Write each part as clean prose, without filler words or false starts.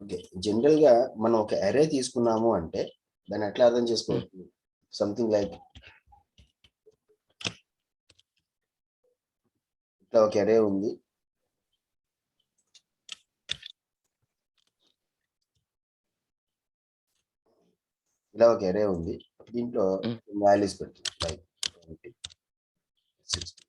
Okay, general గా మనం ఒక అరే తీసుకున్నాము అంటే దాన్ని ఎట్లా అర్థం చేసుకోవచ్చు? సంథింగ్ లైక్ ఇట్లా ఒక అరే ఉంది, ఇలా ఒక అరే ఉంది, దీంట్లో వాల్యూస్ పెడుతుంది లైక్ 20, 60.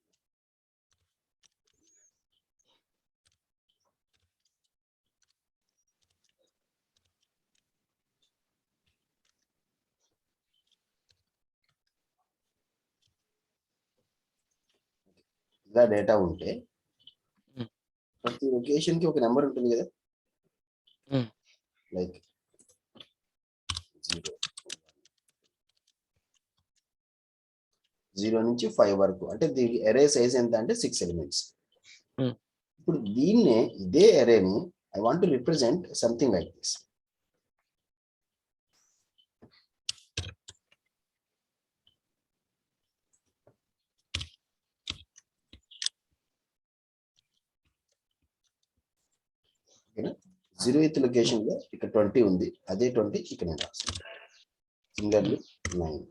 ఇలా డేటా ఉంటే ప్రతి లొకేషన్ కి ఒక నెంబర్ ఉంటుంది కదా, లైక్ 0 నుంచి 5 వరకు, అంటే దీనికి అరే సైజ్ ఎంత అంటే 6 ఎలిమెంట్స్. ఇప్పుడు దీన్నే ఇదే అరేని I want to represent something like this. ఓకేనా? 0th లొకేషన్ లో ఇక్కడ 20 ఉంది, అదే 20 ఇక్కడ నేను రాస్తాను. సిమిలర్లీ 9.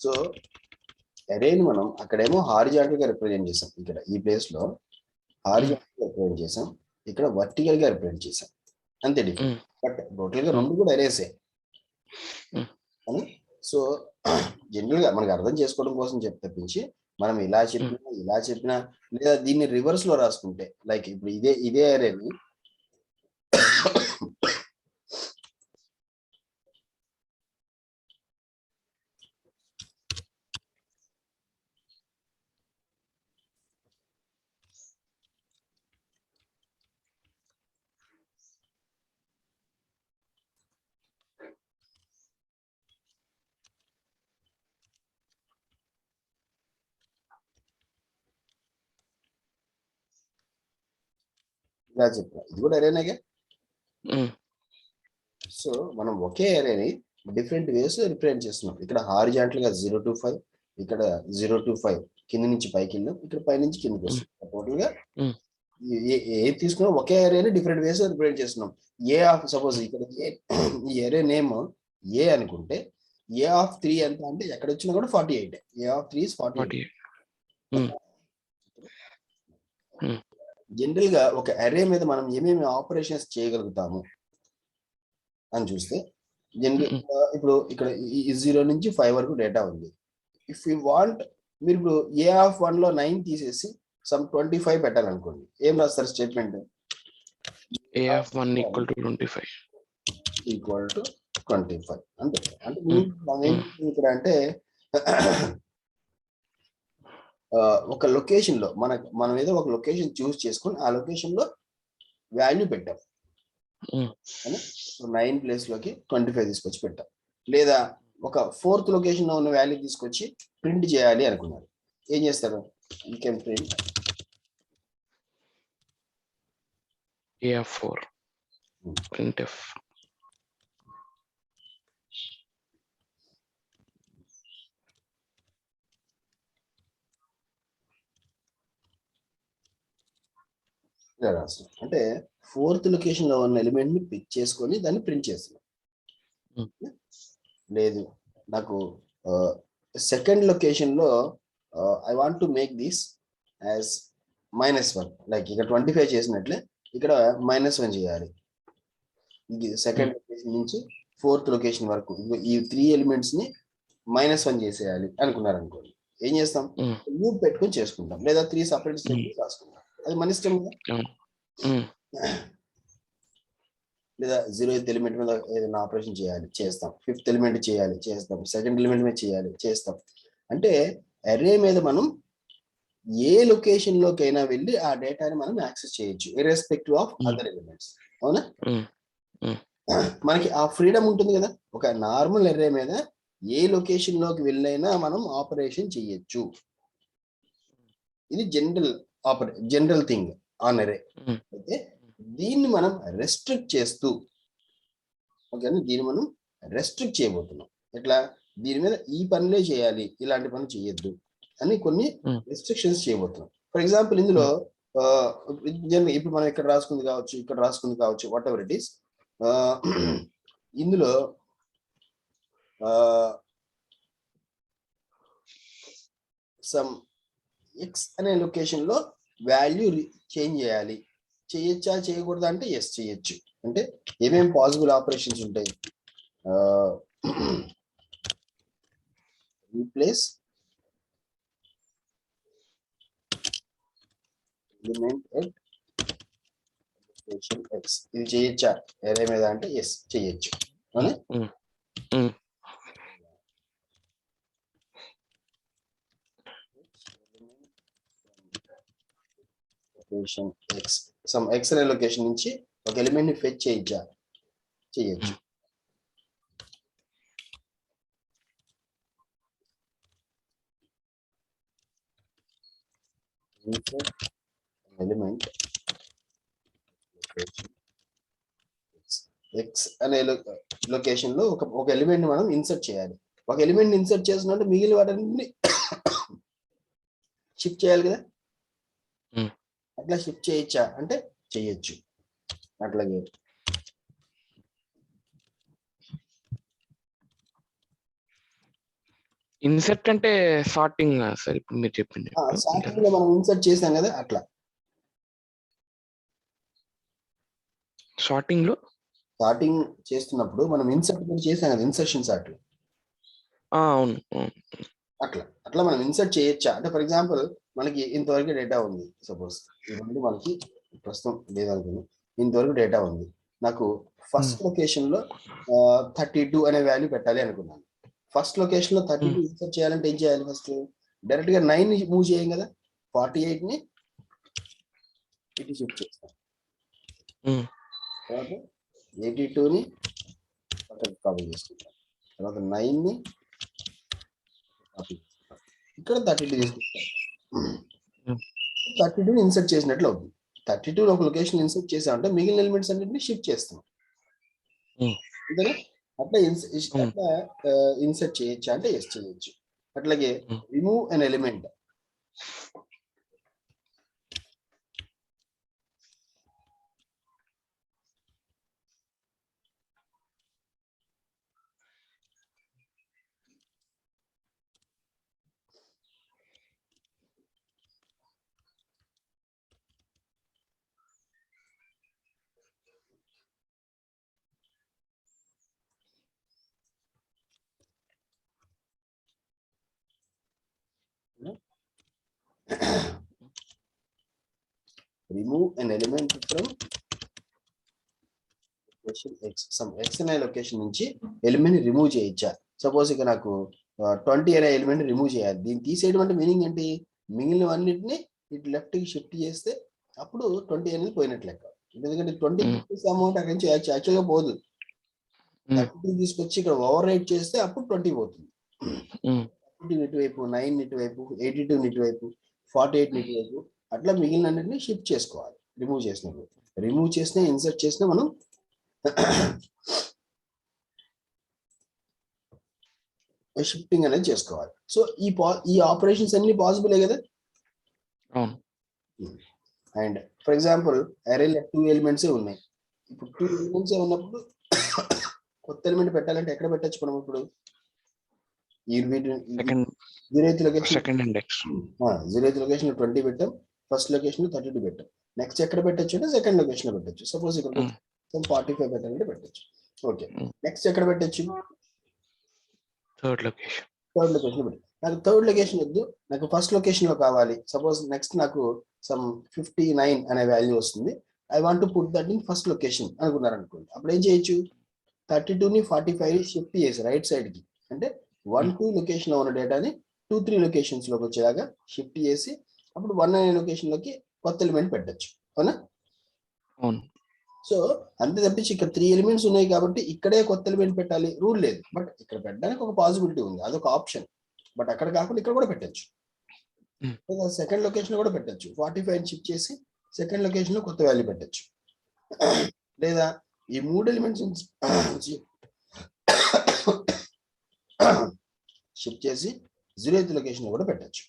సో అరేని మనం అక్కడేమో హారిజాంటల్ గా రిప్రజెంట్ చేసాం, ఇక్కడ ఈ ప్లేస్ లో హారిజాంటల్ గా రిప్రజెంట్ చేసాం, ఇక్కడ వర్టికల్ గా రిప్రజెంట్ చేసాం, అంతే డిఫరెంట్. బట్ టోటల్ గా రెండు కూడా అరేసే. సో జనరల్ గా మనకి అర్థం చేసుకోవడం కోసం తప్పించి మనం ఇలా చెప్పినా లేదా దీన్ని రివర్స్ లో రాసుకుంటే, లైక్ ఇప్పుడు ఇదే అరేని ఇలా చెప్పిన ఇది కూడా అరేనేగా. సో మనం ఒకే అరేని డిఫరెంట్ వేస్ రిప్రజెంట్ చేస్తున్నాం. ఇక్కడ హారిజాంటల్ గా 0 to 5, ఇక్కడ 0 to 5 కింద నుంచి పైకి వెళ్ళాం, ఇక్కడ పై నుంచి కిందకి వస్తుంది. టోటల్ గా ఏ తీసుకున్నా ఒకే అరేని డిఫరెంట్ వేస్ రిప్రజెంట్ చేస్తున్నాం. ఏ ఆఫ్ సపోజ్ ఇక్కడ ఈ అరే నేమ్ ఏ అనుకుంటే ఏ ఆఫ్ 3 ఎంత అంటే ఎక్కడ వచ్చినా కూడా 48. ఏ ఆఫ్ 3 is 48. జనరల్ గా ఒక అరే మీద మనం ఏమేమి ఆపరేషన్స్ చేయగలుగుతాము అని చూస్తే, జనరల్ ఇప్పుడు ఇక్కడ 0 నుంచి 5 వరకు డేటా ఉంది. ఇఫ్ యూ వాంట్, మీరు ఇప్పుడు ఏ ఆఫ్ 1 లో 9 తీసేసి సమ్ 25 పెట్టాలనుకోండి, ఏం రాస్తారు statement? a of 1 equal to 25 అంతే. అంటే ఇక్కడ అంటే ఒక లొకేషన్ లో మనం ఏదో ఒక లొకేషన్ చూస్ చేసుకొని ఆ లొకేషన్ లో వాల్యూ పెట్టాం, 9 ప్లేస్ లోకి 25 తీసుకొచ్చి పెట్టాం. లేదా ఒక 4th లొకేషన్ లో ఉన్న వాల్యూ తీసుకొచ్చి ప్రింట్ చేయాలి అనుకున్నారు, ఏం చేస్తారు? You can print a of 4 printf. అంటే 4th లొకేషన్ లో ఉన్న ఎలిమెంట్ ని పిక్ చేసుకొని దాన్ని ప్రింట్ చేస్తున్నాం. లేదు నాకు సెకండ్ లొకేషన్ లో I want to make this as -1, like ఇక్కడ 25 చేసినట్లే ఇక్కడ -1 చేయాలి. ఇది సెకండ్ లొకేషన్ నుంచి 4th లొకేషన్ వరకు ఈ 3 ఎలిమెంట్స్ ని -1 చేసేయాలి అనుకున్నారు అనుకోండి, ఏం చేస్తాం? లూప్ పెట్టుకొని చేసుకుంటాం, లేదా 3 సపరేట్ స్టెప్స్ రాసుకుంటాం. అది మన ఇష్టం. లేదా 0th ఎలిమెంట్ మీద ఏదైనా ఆపరేషన్ చేయాలి, చేస్తాం. 5th ఎలిమెంట్ చేయాలి, చేస్తాం. సెకండ్ ఎలిమెంట్ మీద చేయాలి, చేస్తాం. అంటే అరే మీద మనం ఏ లొకేషన్ లోకైనా వెళ్ళి ఆ డేటాని మనం యాక్సెస్ చేయొచ్చు, ఇర్రెస్పెక్టివ్ ఆఫ్ అదర్ ఎలిమెంట్స్. అవునా? మనకి ఆ ఫ్రీడమ్ ఉంటుంది కదా. ఒక నార్మల్ అరే మీద ఏ లొకేషన్ లోకి వెళ్ళైనా మనం ఆపరేషన్ చేయొచ్చు. ఇది జనరల్ థింగ్ ఆన్ అరే. అయితే దీన్ని మనం రెస్ట్రిక్ట్ చేస్తూ, ఓకే, దీన్ని మనం రెస్ట్రిక్ట్ చేయబోతున్నాం. ఎట్లా? దీని మీద ఈ పనులే చేయాలి, ఇలాంటి పనులు చేయొద్దు అని కొన్ని రెస్ట్రిక్షన్స్ చేయబోతున్నాం. ఫర్ ఎగ్జాంపుల్ ఇందులో ఇప్పుడు మనం ఇక్కడ రాసుకుంది కావచ్చు, ఇక్కడ రాసుకుంది కావచ్చు, వాట్ ఎవర్ ఇట్ ఈస్. ఇందులో సమ్ ఎక్స్ అనే లొకేషన్ లో వాల్యూ చేంజ్ చేయాలి. చేయొచ్చా చేయకూడదా అంటే ఎస్ చేయొచ్చు. అంటే ఏమేమి పాసిబుల్ ఆపరేషన్స్ ఉంటాయి? Replace element at location X. ఇది చేయొచ్చా అరే మీద అంటే ఎస్ చేయొచ్చు. లొకేషన్ ఎక్స్, సమ్ ఎక్స్ అనే లొకేషన్ నుంచి ఒక ఎలిమెంట్ ని ఫెచ్ చేయొచ్చా చేయొచ్చు. ఎలిమెంట్ ఎక్స్ అనే లొకేషన్ లో ఒక ఎలిమెంట్ ని మనం ఇన్సర్ట్ చేయాలి. ఒక ఎలిమెంట్ ఇన్సర్ట్ చేసినట్టు మిగిలిన వాటిని షిఫ్ట్ చేయాలి కదా. అట్లా షిఫ్ట్ చేయొచ్చా అంటే చేయొచ్చు. అట్లాగే ఇన్సర్ట్ అంటే సార్టింగ్ సార్, ఇప్పుడు మీరు చెప్పింది సార్టింగ్ లో మనం ఇన్సర్ట్ చేసాం కదా, అట్లా సార్టింగ్ లో సార్టింగ్ చేస్తున్నప్పుడు మనం ఇన్సర్ట్ కూడా చేసాం కదా, ఇన్సర్షన్ సార్ట్. అవును. అట్లా మనం ఇన్సర్ట్ చేయొచ్చా అంటే, ఫర్ ఎగ్జాంపుల్ మనకి ఇంతవరకు డేటా ఉంది, సపోజ్ ఇది మనకి ప్రస్తుతం లేదనుకున్నాం, ఇంతవరకు డేటా ఉంది. నాకు ఫస్ట్ లొకేషన్ లో 32 అనే వాల్యూ పెట్టాలి అనుకున్నాను. ఫస్ట్ లొకేషన్ లో 32 ఇన్సర్ట్ చేయాలంటే ఏం చేయాలి? ఫస్ట్ డైరెక్ట్ గా 9 ని మూవ్ చేయం కదా, 48 ని ఇటు షిఫ్ట్ చేస్తాం, తర్వాత 82 ని కాపీ చేసుకుంటాం, తర్వాత 9 ని కాపీ చేసుకుంటాం, ఇక్కడ 32 తీసుకుంటాం. 32 ఇన్సర్ట్ చేసినట్లు అవుతుంది. 32 ఒక లొకేషన్ ఇన్సర్ట్ చేసామంటే మిగిలిన ఎలిమెంట్స్ అన్నింటినీ షిఫ్ట్ చేస్తాం. అట్లా ఇన్సర్ట్ చేయొచ్చా అంటే ఎస్ చేయొచ్చు. అట్లాగే remove an element, remove an element from location x. Some x అనే లొకేషన్ నుంచి ఎలిమెంట్ రిమూవ్ చేయొచ్చా? సపోజ్ ఇక నాకు 20 అనే ఎలిమెంట్ రిమూవ్ చేయాలి. దీన్ని తీసేయడం అంటే మీనింగ్ ఏంటి? మిగిలినవన్నిటిని ఇటు లెఫ్ట్ కి షిఫ్ట్ చేస్తే అప్పుడు 20 అనేది పోయినట్లు లెక్క. ఎందుకంటే 20 అమౌంట్ అక్కడి నుంచి యాక్చువల్గా పోదు, 32 తీసుకొచ్చి ఇక్కడ ఓవర్ రైట్ చేస్తే అప్పుడు 20 పోతుంది. ఇటువైపు 9 ఇటువైపు, 82 ఇటువైపు, 48 ఇటువైపు, అట్లా మిగిలిన అన్నిటిని షిఫ్ట్ చేసుకోవాలి. రిమూవ్ చేసినప్పుడు, రిమూవ్ చేసినా ఇన్సర్ట్ చేసినా మనం షిఫ్టింగ్ అనేది చేసుకోవాలి. సో ఈ ఆపరేషన్స్ అన్ని పాసిబులే కదా. అండ్ ఫర్ ఎగ్జాంపుల్ అరేలో 2 ఎలిమెంట్సే ఉన్నాయి. ఇప్పుడు 2 ఎలిమెంట్సే ఉన్నప్పుడు కొత్త ఎలిమెంట్ పెట్టాలంటే ఎక్కడ పెట్టచ్చు మనం? ఇప్పుడు జీరోత్ లొకేషన్ లో 20 పెట్టాం, ఫస్ట్ లొకేషన్ లో 32 పెట్టాం. నెక్స్ట్ ఎక్కడ పెట్టచ్చు అంటే సెకండ్ లొకేషన్ లో పెట్టచ్చు. సపోజ్ ఇక్కడ 45 పెట్టాలంటే పెట్టచ్చు. ఓకే, నెక్స్ట్ ఎక్కడ పెట్టచ్చు? థర్డ్ లొకేషన్ లో పెట్టు. నాకు థర్డ్ లొకేషన్ వద్దు, నాకు ఫస్ట్ లొకేషన్ లో కావాలి. సపోజ్ నెక్స్ట్ నాకు సమ్ 59 అనే వాల్యూ వస్తుంది. I want to put that in first location అనుకున్నారు అనుకోండి. అప్పుడు ఏం చేయొచ్చు? 32 ని 45 షిఫ్ట్ చేసి రైట్ సైడ్ కి, అంటే 1, 2 లొకేషన్ లో ఉన్న డేటాని 2, 3 లొకేషన్స్ లోకి వచ్చేలాగా షిఫ్ట్ చేసి అప్పుడు 1 అనే లొకేషన్ లోకి కొత్త ఎలిమెంట్ పెట్టచ్చు. అవునా? సో అంతే తప్పించి ఇక్కడ 3 ఎలిమెంట్స్ ఉన్నాయి కాబట్టి ఇక్కడే కొత్త ఎలిమెంట్ పెట్టాలి రూల్ లేదు. బట్ ఇక్కడ పెట్టడానికి ఒక పాసిబిలిటీ ఉంది, అదొక ఆప్షన్. బట్ అక్కడ కాకుండా ఇక్కడ కూడా పెట్టచ్చు. సెకండ్ లొకేషన్ లో కూడా పెట్టచ్చు. 45 షిఫ్ట్ చేసి సెకండ్ లొకేషన్ లో కొత్త వాల్యూ పెట్టచ్చు. లేదా ఈ 3 ఎలిమెంట్స్ షిఫ్ట్ చేసి 0th లొకేషన్ కూడా పెట్టచ్చు.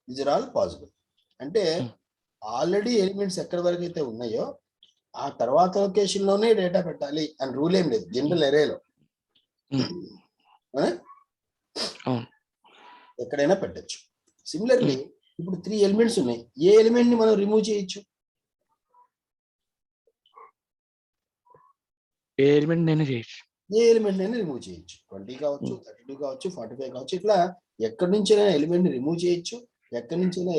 These are all possible. అంటే ఆల్రెడీ ఎలిమెంట్స్ ఎక్కడి వరకు అయితే ఉన్నాయో ఆ తర్వాత లొకేషన్ లోనే డేటా పెట్టాలి అని రూల్ ఏం లేదు జనరల్ ఎరేలో. ఎక్కడైనా పెట్టచ్చు. సిమిలర్లీ ఇప్పుడు 3 ఎలిమెంట్స్ ఉన్నాయి. ఏ ఎలిమెంట్ ని మనం రిమూవ్ చేయొచ్చు? ఏ ఎలిమెంట్ నేను చేయొచ్చు. ఏ ఎలిమెంట్ అయినా రిమూవ్ చేయొచ్చు. 20 కావచ్చు, 32 కావచ్చు, 45 కావచ్చు. ఇట్లా ఎక్కడి నుంచైనా ఎలిమెంట్ ని రిమూవ్ చేయొచ్చు. ఎక్కడి నుంచైనా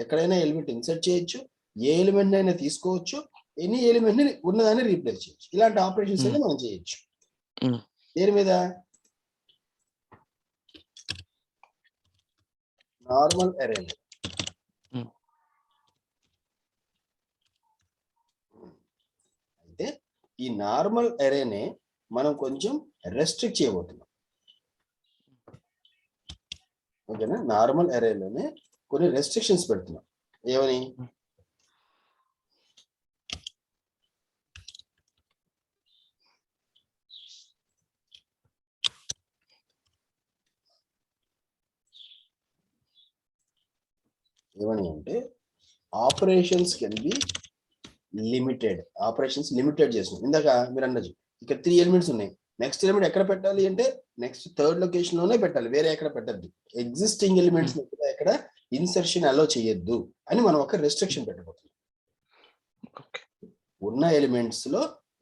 ఎక్కడైనా ఎలిమెంట్ ఇన్సర్ట్ చేయొచ్చు. ఏ ఎలిమెంట్ అయినా తీసుకోవచ్చు. ఎనీ ఎలిమెంట్ ని ఉన్నదాన్ని రీప్లేస్ చేయొచ్చు. ఇలాంటి ఆపరేషన్స్ అయితే మనం చేయొచ్చు. దేని మీద? నార్మల్ అరే. అయితే ఈ నార్మల్ అరేనే మనం కొంచెం రెస్ట్రిక్ట్ చేయబోతున్నాం. ఓకేనా? నార్మల్ అరేలోనే కొన్ని రెస్ట్రిక్షన్స్ పెడుతున్నాం. ఏమని? అంటే operations can be limited. Operations limited చేస్తున్నాం. ఇందాక మీరు అన్నది ఇక్కడ 3 ఎలిమెంట్స్ ఉన్నాయి. నెక్స్ట్ ఎలిమెంట్ ఎక్కడ పెట్టాలి అంటే నెక్స్ట్ 3rd లొకేషన్ లోనే పెట్టాలి. వేరే ఎక్కడ పెట్టద్దు. ఎగ్జిస్టింగ్ ఎలిమెంట్స్ ఎక్కడ ఇన్సర్షన్ అలో చేయొద్దు అని మనం ఒక రెస్ట్రిక్షన్ పెట్టబోతున్నాం. ఉన్న ఎలిమెంట్స్ లో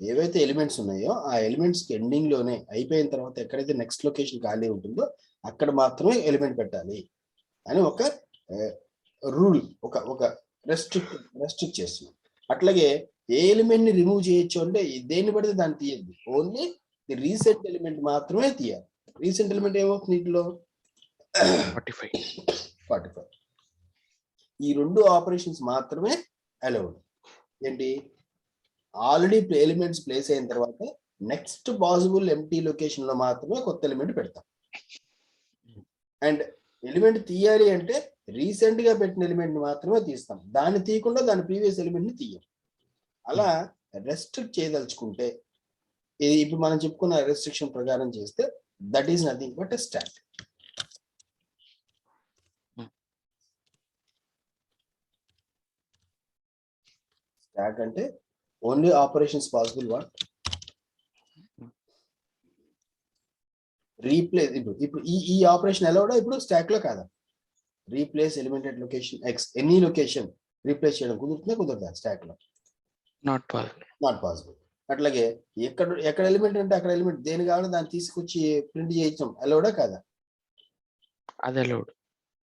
ఏవైతే ఎలిమెంట్స్ ఉన్నాయో ఆ ఎలిమెంట్స్ కి ఎండింగ్ లోనే అయిపోయిన తర్వాత ఎక్కడైతే నెక్స్ట్ లొకేషన్ ఖాళీ ఉంటుందో అక్కడ మాత్రమే ఎలిమెంట్ పెట్టాలి అని ఒక రూల్, ఒక రెస్ట్రిక్ట్ చేస్తున్నాం. అట్లాగే ఏ ఎలిమెంట్ ని రిమూవ్ చేయొచ్చు అంటే దేన్ని పడితే దాన్ని తీయద్దు. ఓన్లీ ది రీసెంట్ ఎలిమెంట్ మాత్రమే తీయాలి. రీసెంట్ ఎలిమెంట్ ఏమవుతుంది వీటిలో? 45. ఈ 2 ఆపరేషన్స్ మాత్రమే అలౌడ్. ఏంటి? ఆల్రెడీ ఎలిమెంట్స్ ప్లేస్ అయిన తర్వాత నెక్స్ట్ పాసిబుల్ ఎంటీ లొకేషన్ లో మాత్రమే కొత్త ఎలిమెంట్ పెడతాం. అండ్ ఎలిమెంట్ తీయాలి అంటే రీసెంట్ గా పెట్టిన ఎలిమెంట్ ని మాత్రమే తీస్తాం. దాన్ని తీయకుండా దాని ప్రీవియస్ ఎలిమెంట్ ని తీయం. అలా రెస్ట్రిక్ట్ చేయదలుచుకుంటే ఇది ఇప్పుడు మనం చెప్పుకున్న రెస్ట్రిక్షన్ ప్రకారం చేస్తే that is nothing but a stack. Stack అంటే only operations possible what replace. ఇప్పుడు ఈ ఆపరేషన్ ఎలౌడా ఇప్పుడు స్టాక్ లో కాదా? Replace element at location x any location replace చేయడం కుదురుతుందా స్టాక్ లో? Not possible. అట్లాగే ఎక్కడ ఎలిమెంట్ అంటే అక్కడ ఎలిమెంట్ దేని కావాలో దాన్ని తీసుకొచ్చి ప్రింట్ చేయించడం అలౌడా కాదా? అది allowed.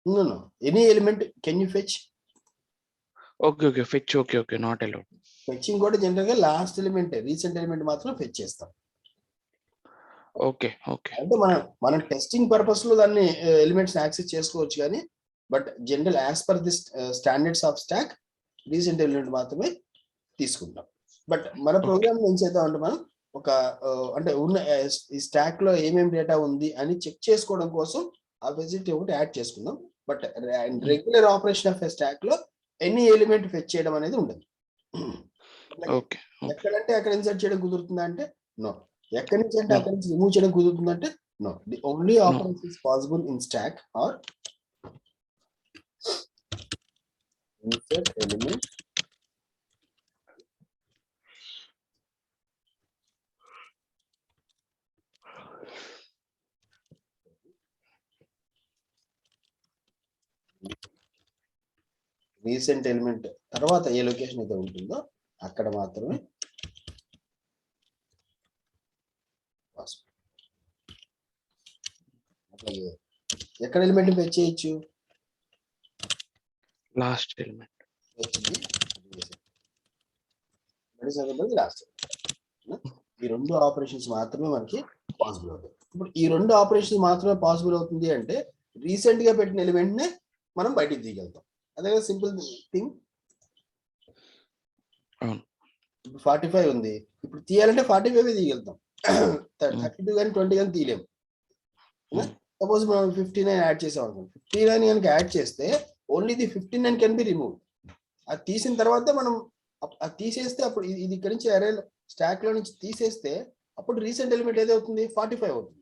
No any element can you fetch? Okay fetch. Okay not allowed. Fetching కూడా జనరల్ గా లాస్ట్ ఎలిమెంట్ రీసెంట్ ఎలిమెంట్ మాత్రం ఫెచ్ చేస్తాం. ఓకే అంటే మనం టెస్టింగ్ పర్పస్ లో దాన్ని ఎలిమెంట్స్ యాక్సెస్ చేసుకోవచ్చు కానీ but general as per this standards of stock recent element మాత్రమే తీసుకుంటాం. బట్ మన ప్రోగ్రామ్ ఏం చేద్దాం అంటే మనం ఒక అంటే ఉన్న ఈ స్టాక్ లో ఏమేమి డేటా ఉంది అని చెక్ చేసుకోవడం కోసం ఆ ఫెసిలిటీ ఒకటి యాడ్ చేసుకుందాం. But regular operation of stock లో ఎనీ ఎలిమెంట్ ఫెచ్ చేయడం అనేది ఉండదు. ఎక్కడంటే అక్కడ ఇన్సర్ట్ చేయడం కుదురుతుందా అంటే నో. ఎక్కడి నుంచి అంటే అక్కడి నుంచి రిమూవ్ చేయడం కుదురుతుందంటే no. The only operations possible in stack are insert element recent element తర్వాత ఏ లొకేషన్ అయితే ఉంటుందో అక్కడ మాత్రమే అట్లాగే ఎక్కడ ఎలిమెంట్ ఫెచ్ చేయొచ్చు? Last element. లాస్ట్. ఈ 2 ఆపరేషన్స్ మాత్రమే మనకి పాసిబుల్ అవుతాయి. ఇప్పుడు ఈ 2 ఆపరేషన్స్ మాత్రమే పాసిబుల్ అవుతుంది అంటే రీసెంట్ గా పెట్టిన ఎలిమెంట్ నే మనం బయటికి తీయగలుగుతాం. అదే సింపుల్ థింగ్. ఇప్పుడు 45 ఉంది. ఇప్పుడు తీయాలంటే 45 తీయగలుగుతాం. 32 కానీ 20 కానీ తీయలేము. సపోజ్ మనం 59 యాడ్ చేసాం అనుకోండి. 59 కనుక యాడ్ చేస్తే only the 59 can be remove. అది తీసిన తర్వాత మనం అది తీసేస్తే అప్పుడు ఇది ఇక్కడ నుంచి అరే స్టాక్ లో నుంచి తీసేస్తే అప్పుడు రీసెంట్ ఎలిమెంట్ ఏదవుతుంది 45 అవుతుంది,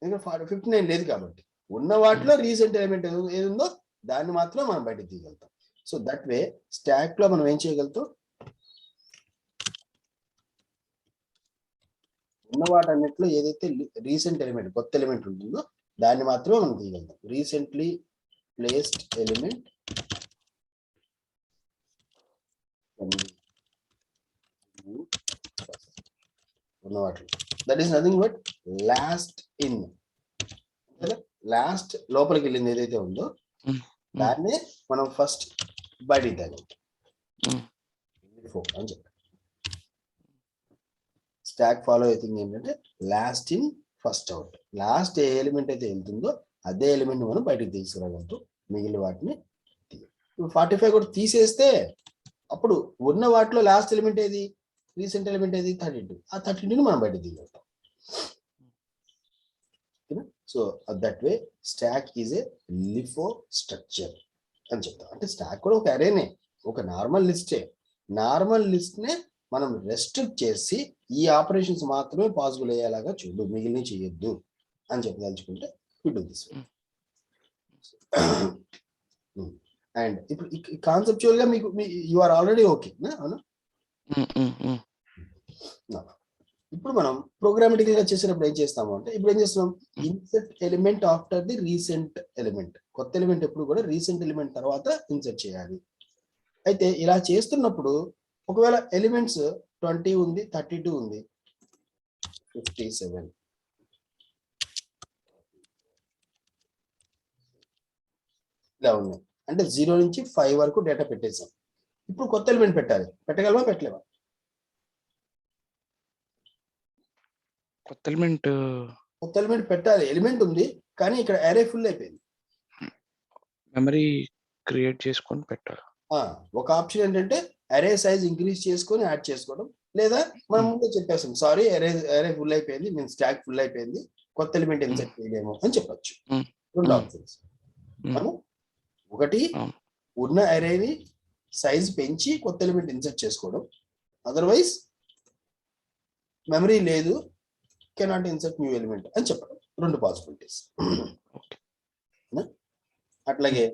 ఎందుకంటే 59 లేదు కాబట్టి. ఉన్న వాటిలో రీసెంట్ ఎలిమెంట్ ఏది ఉందో దాన్ని మాత్రం మనం బయటకు తీయగలుగుతాం. సో దట్ వే స్టాక్ లో మనం ఏం చేయగలుగుతాం, ఉన్న వాటన్నిటిలో ఏదైతే రీసెంట్ ఎలిమెంట్ కొత్త ఎలిమెంట్ ఉంటుందో దాన్ని మాత్రమే మనం తీయగలుగుతాం. రీసెంట్లీ ప్లేస్డ్ ఎలిమెంట్ ఉన్న వాటిలో, that is nothing but last in. Last లోపలికి వెళ్ళింది ఏదైతే ఉందో దాన్నే మనం ఫస్ట్ బయటికి తేగలుగుతాం అని చెప్పారు. స్టాక్ ఫాలో అవుతుంది ఏంటంటే last in first out. Last A element అయితే వెళ్తుందో అదే ఎలిమెంట్ మనం బయటకు తీసుకురాగలుగుతాం, మిగిలిన వాటిని 45 కూడా తీసేస్తే అప్పుడు ఉన్న వాటిలో లాస్ట్ ఎలిమెంట్ ఏది, రీసెంట్ ఎలిమెంట్ ఏది 32, ఆ 32ని మనం బయటకు తీయగలుగుతాం. So that way stack is a LIFO structure అని చెప్తాం. అంటే స్టాక్ కూడా ఒక అరేనే, ఒక నార్మల్ లిస్టే. నార్మల్ లిస్ట్ నే మనం రెస్ట్రిక్ట్ చేసి ఈ ఆపరేషన్స్ మాత్రమే పాసిబుల్ అయ్యేలాగా చూడు, మిగిలిన చేయొద్దు అని చెప్పదలుచుకుంటే we do this way. And ఇప్పుడు కాన్సెప్చువల్ గా మీకు యు ఆర్ ఆల్రెడీ ఓకే అవునా? ఇప్పుడు మనం ప్రోగ్రామటికల్ గా చేసేటప్పుడు ఏం చేస్తాము అంటే, ఇప్పుడు ఏం చేస్తున్నాం, insert element after the recent element. కొత్త ఎలిమెంట్ ఎప్పుడు కూడా రీసెంట్ ఎలిమెంట్ తర్వాత ఇన్సర్ట్ చేయాలి. అయితే ఇలా చేస్తున్నప్పుడు ఒకవేళ ఎలిమెంట్స్ 20 ఉంది, 32 ఉంది, 57 ఇలా ఉన్నాయి అంటే 0 నుంచి 5 వరకు డేటా పెట్టేసాం. ఇప్పుడు కొత్త ఎలిమెంట్ పెట్టాలి, పెట్టగలమా పెట్టలేమా? కొత్త ఎలిమెంట్ పెట్టాలి, ఎలిమెంట్ ఉంది కానీ ఇక్కడ అరే ఫుల్ అయిపోయింది. మెమరీ క్రియేట్ చేసుకొని పెట్టాలి. ఒక ఆప్షన్ ఏంటంటే అరే సైజ్ ఇంక్రీజ్ చేసుకొని యాడ్ చేసుకోవడం, లేదా మనం ముందే చెప్పేస్తాం సారీ అరే ఫుల్ అయిపోయింది, మీన్ స్టాక్ ఫుల్ అయిపోయింది, కొత్త ఎలిమెంట్ ఇన్సర్ట్ చేయలేము అని చెప్పొచ్చు. రెండు ఆప్షన్స్. ఒకటి ఉన్న అరేని సైజ్ పెంచి కొత్త ఎలిమెంట్ ఇన్సర్ట్ చేసుకోవడం, అదర్వైజ్ మెమరీ లేదు కెనాట్ ఇన్సర్ట్ న్యూ ఎలిమెంట్ అని చెప్పడం. రెండు పాసిబిలిటీస్. అట్లాగే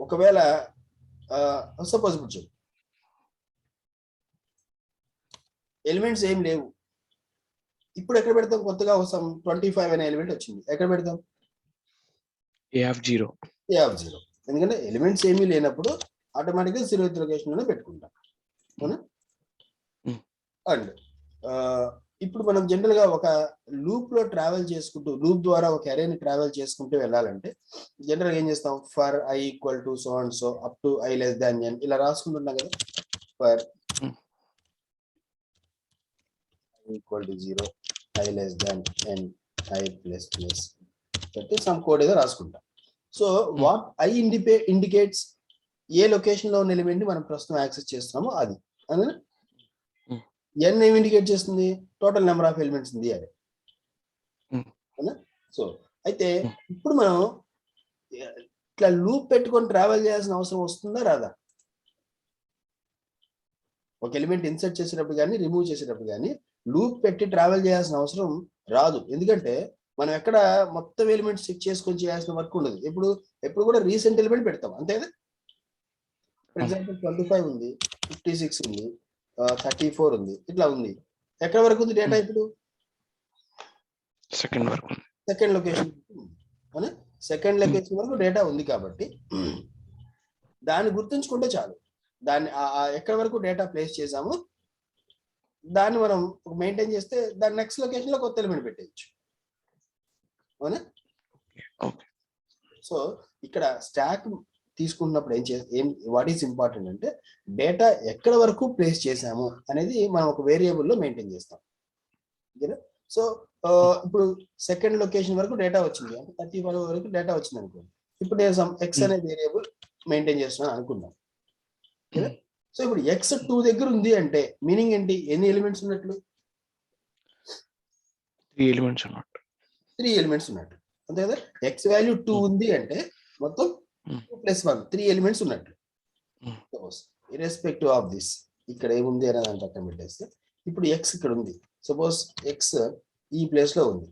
ఒకవేళ సపోజ్ ఇప్పుడు చెప్పు ఎలిమెంట్స్ ఏం లేవు, ఇప్పుడు ఎక్కడ పెడతాం, కొత్తగా వస్తాం 25 అనే ఎలిమెంట్ వచ్చింది, ఎక్కడ పెడతాం? A0. ఎందుకంటే ఎలిమెంట్స్ ఏమీ లేనప్పుడు ఆటోమేటిక్గా 0th లొకేషన్ లోనే పెట్టుకుంటాం అవునా? అండ్ ఇప్పుడు మనం జనరల్ గా ఒక లూప్ లో ట్రావెల్ చేసుకుంటూ, లూప్ ద్వారా ఒక అరేని ట్రావెల్ చేసుకుంటూ వెళ్ళాలంటే జనరల్ గా ఏం చేస్తాం, for i equal to so and so up to i less than n ఇలా రాసుకుంటున్నాం కదా. For i equal to 0, i less than n, i plus plus అంటే సమ్ కోడ్ ఏదో రాసుకుంటాం. So what i indicates a location లో ఉన్న element ని మనం ప్రస్తుతం యాక్సెస్ చేస్తున్నామో అది. అందులో n ఏమి ఇండికేట్ చేస్తుంది, టోటల్ నెంబర్ ఆఫ్ ఎలిమెంట్స్ ఉంది అదే. సో అయితే ఇప్పుడు మనం ఇట్లా లూప్ పెట్టుకొని ట్రావెల్ చేయాల్సిన అవసరం వస్తుందా రాదా? ఒక ఎలిమెంట్ ఇన్సర్ట్ చేసేటప్పుడు కానీ రిమూవ్ చేసేటప్పుడు కానీ లూప్ పెట్టి ట్రావెల్ చేయాల్సిన అవసరం రాదు. ఎందుకంటే మనం ఎక్కడ మొత్తం ఎలిమెంట్స్ చెక్ చేసుకొని చేయాల్సిన వర్క్ ఉండదు. ఎప్పుడు కూడా రీసెంట్ ఎలిమెంట్ పెడతాం అంతే కదా. ఫర్ ఎగ్జాంపుల్ 25 ఉంది, 56 ఉంది, 34 ఉంది, ఇట్లా ఉంది. ఎక్కడ వరకు ఉంది డేటా? ఇప్పుడు సెకండ్ లొకేషన్ అవునా, సెకండ్ లొకేషన్ వరకు డేటా ఉంది కాబట్టి దాన్ని గుర్తుంచుకుంటే చాలు. దాన్ని ఎక్కడ వరకు డేటా ప్లేస్ చేసామో దాన్ని మనం మెయింటైన్ చేస్తే దాని నెక్స్ట్ లొకేషన్ లో కొత్త ఎలిమెంట్ పెట్టేయచ్చు అవునా. సో ఇక్కడ స్టాక్ తీసుకున్నప్పుడు వాట్ ఈస్ ఇంపార్టెంట్ అంటే డేటా ఎక్కడ వరకు ప్లేస్ చేసాము అనేది మనం ఒక వేరియబుల్లో మెయింటైన్ చేస్తాం. సో ఇప్పుడు సెకండ్ లొకేషన్ వరకు డేటా వచ్చింది అంటే 35 వరకు డేటా వచ్చింది అనుకోండి. ఇప్పుడు నేను సమ్ ఎక్స్ అనే వేరియబుల్ మెయింటైన్ చేస్తున్నాను అనుకుందాం. సో ఇప్పుడు ఎక్స్ 2 దగ్గర ఉంది అంటే మీనింగ్ ఏంటి, ఎన్ని ఎలిమెంట్స్ ఉన్నట్లు? 3 ఎలిమెంట్స్ ఉన్నట్టు అంతే కదా. ఎక్స్ వాల్యూ 2 ఉంది అంటే మొత్తం 2+1 3 ఎలిమెంట్స్ ఉన్నట్టు. ఇర్రెస్పెక్టివ్ ఆఫ్ దిస్ ఇక్కడ ఏముంది అని దాన్ని పక్కన పెట్టేస్తే ఇప్పుడు ఎక్స్ ఇక్కడ ఉంది, సపోజ్ ఎక్స్ ఈ ప్లేస్ లో ఉంది.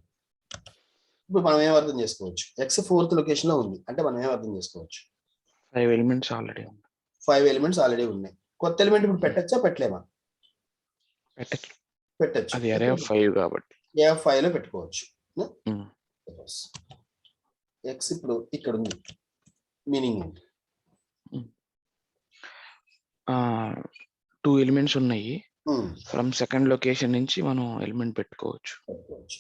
ఇప్పుడు మనం ఏం అర్థం చేసుకోవచ్చు, ఎక్స్ 4th లొకేషన్ లో ఉంది అంటే మనం ఏం అర్థం చేసుకోవచ్చు, 5 ఎలిమెంట్స్ ఆల్రెడీ ఉన్నాయి. 5 ఎలిమెంట్స్ ఆల్రెడీ ఉన్నాయి. కొత్త ఎలిమెంట్ ఇప్పుడు పెట్టచ్చా పెట్టలేమా? పెట్టచ్చు. పెట్టచ్చు. అది అరే 5 కాబట్టి A5 లో పెట్టుకోవచ్చు. ఉమ్. ఎక్స్ ఇప్పుడు ఇక్కడ ఉంది, మీనింగ్ ఏంటి? 2 ఎలిమెంట్స్ ఉన్నాయి. ఉమ్, ఫ్రమ్ సెకండ్ లొకేషన్ నుంచి మనం ఎలిమెంట్ పెట్టుకోవచ్చు. పెట్టుకోవచ్చు.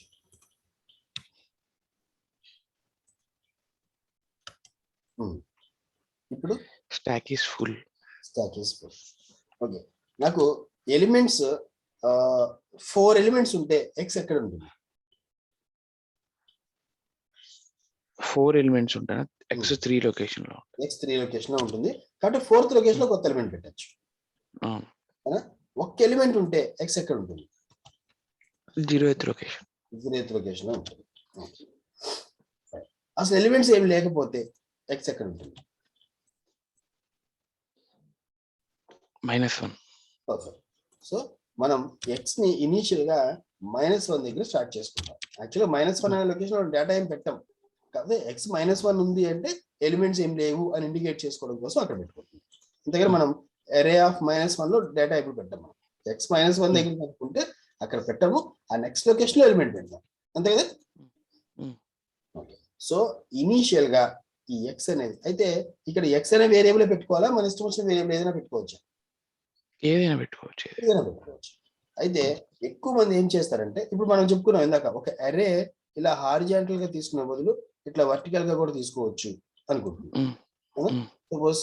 ఇప్పుడు stock is full. Stock is full. Okay, నాకు ఎలిమెంట్స్ 4 ఎలిమెంట్స్ ఉంటే ఎక్స్ ఎక్కడ ఉంటుంది? 4 ఎలిమెంట్స్ ఉంటాయి. ఎక్స్ 3 లొకేషన్ లో ఎక్స్ 3 లొకేషన్ లో ఉంటుంది కాబట్టి 4th లొకేషన్ లో కొత్త ఎలిమెంట్ పెట్టచ్చు. ఒక్క ఎలిమెంట్ ఉంటే ఎక్స్ ఎక్కడ ఉంటుంది? 0th location. 0th లొకేషన్ లో ఉంటుంది. అసలు ఎలిమెంట్స్ ఏమి లేకపోతే ఎక్స్ ఎక్కడ ఉంటుంది? -1. పర్ఫెక్ట్. సో మనం ఎక్స్ ని ఇనీషియల్ గా -1 దగ్గర స్టార్ట్ చేసుకుంటాం. యాక్చువల్గా -1 అనే లొకేషన్ లో డేటా ఏం పెట్టాం, కాకపోతే ఎక్స్ -1 ఉంది అంటే ఎలిమెంట్స్ ఏం లేవు అని ఇండికేట్ చేసుకోవడం కోసం అక్కడ పెట్టుకుంటాం. అంతేగాని మనం అరే ఆఫ్ -1 లో డేటా ఎప్పుడు పెట్టాం, మనం ఎక్స్ -1 దగ్గర పెట్టుకుంటే అక్కడ పెట్టాము, ఆ నెక్స్ట్ లొకేషన్ లో ఎలిమెంట్ పెడతాం, అంతే కదా? ఓకే, సో ఇనీషియల్ గా ఈ ఎక్స్ అనేది, అయితే ఇక్కడ ఎక్స్ అనే వేరియబుల్ పెట్టుకోవాలా, మన ఇష్టం వచ్చిన వేరియబుల్ ఏదైనా పెట్టుకోవచ్చు? ఏదైనా పెట్టుకోవచ్చు. ఏదైనా పెట్టుకోవచ్చు. అయితే ఎక్కువ మంది ఏం చేస్తారంటే, ఇప్పుడు మనం చెప్పుకున్నాం ఇందాక, ఒక అరే ఇలా హారిజాంటల్ గా తీసుకునే బదులు ఇట్లా వర్టికల్ గా కూడా తీసుకోవచ్చు అనుకుంటున్నాం. సపోజ్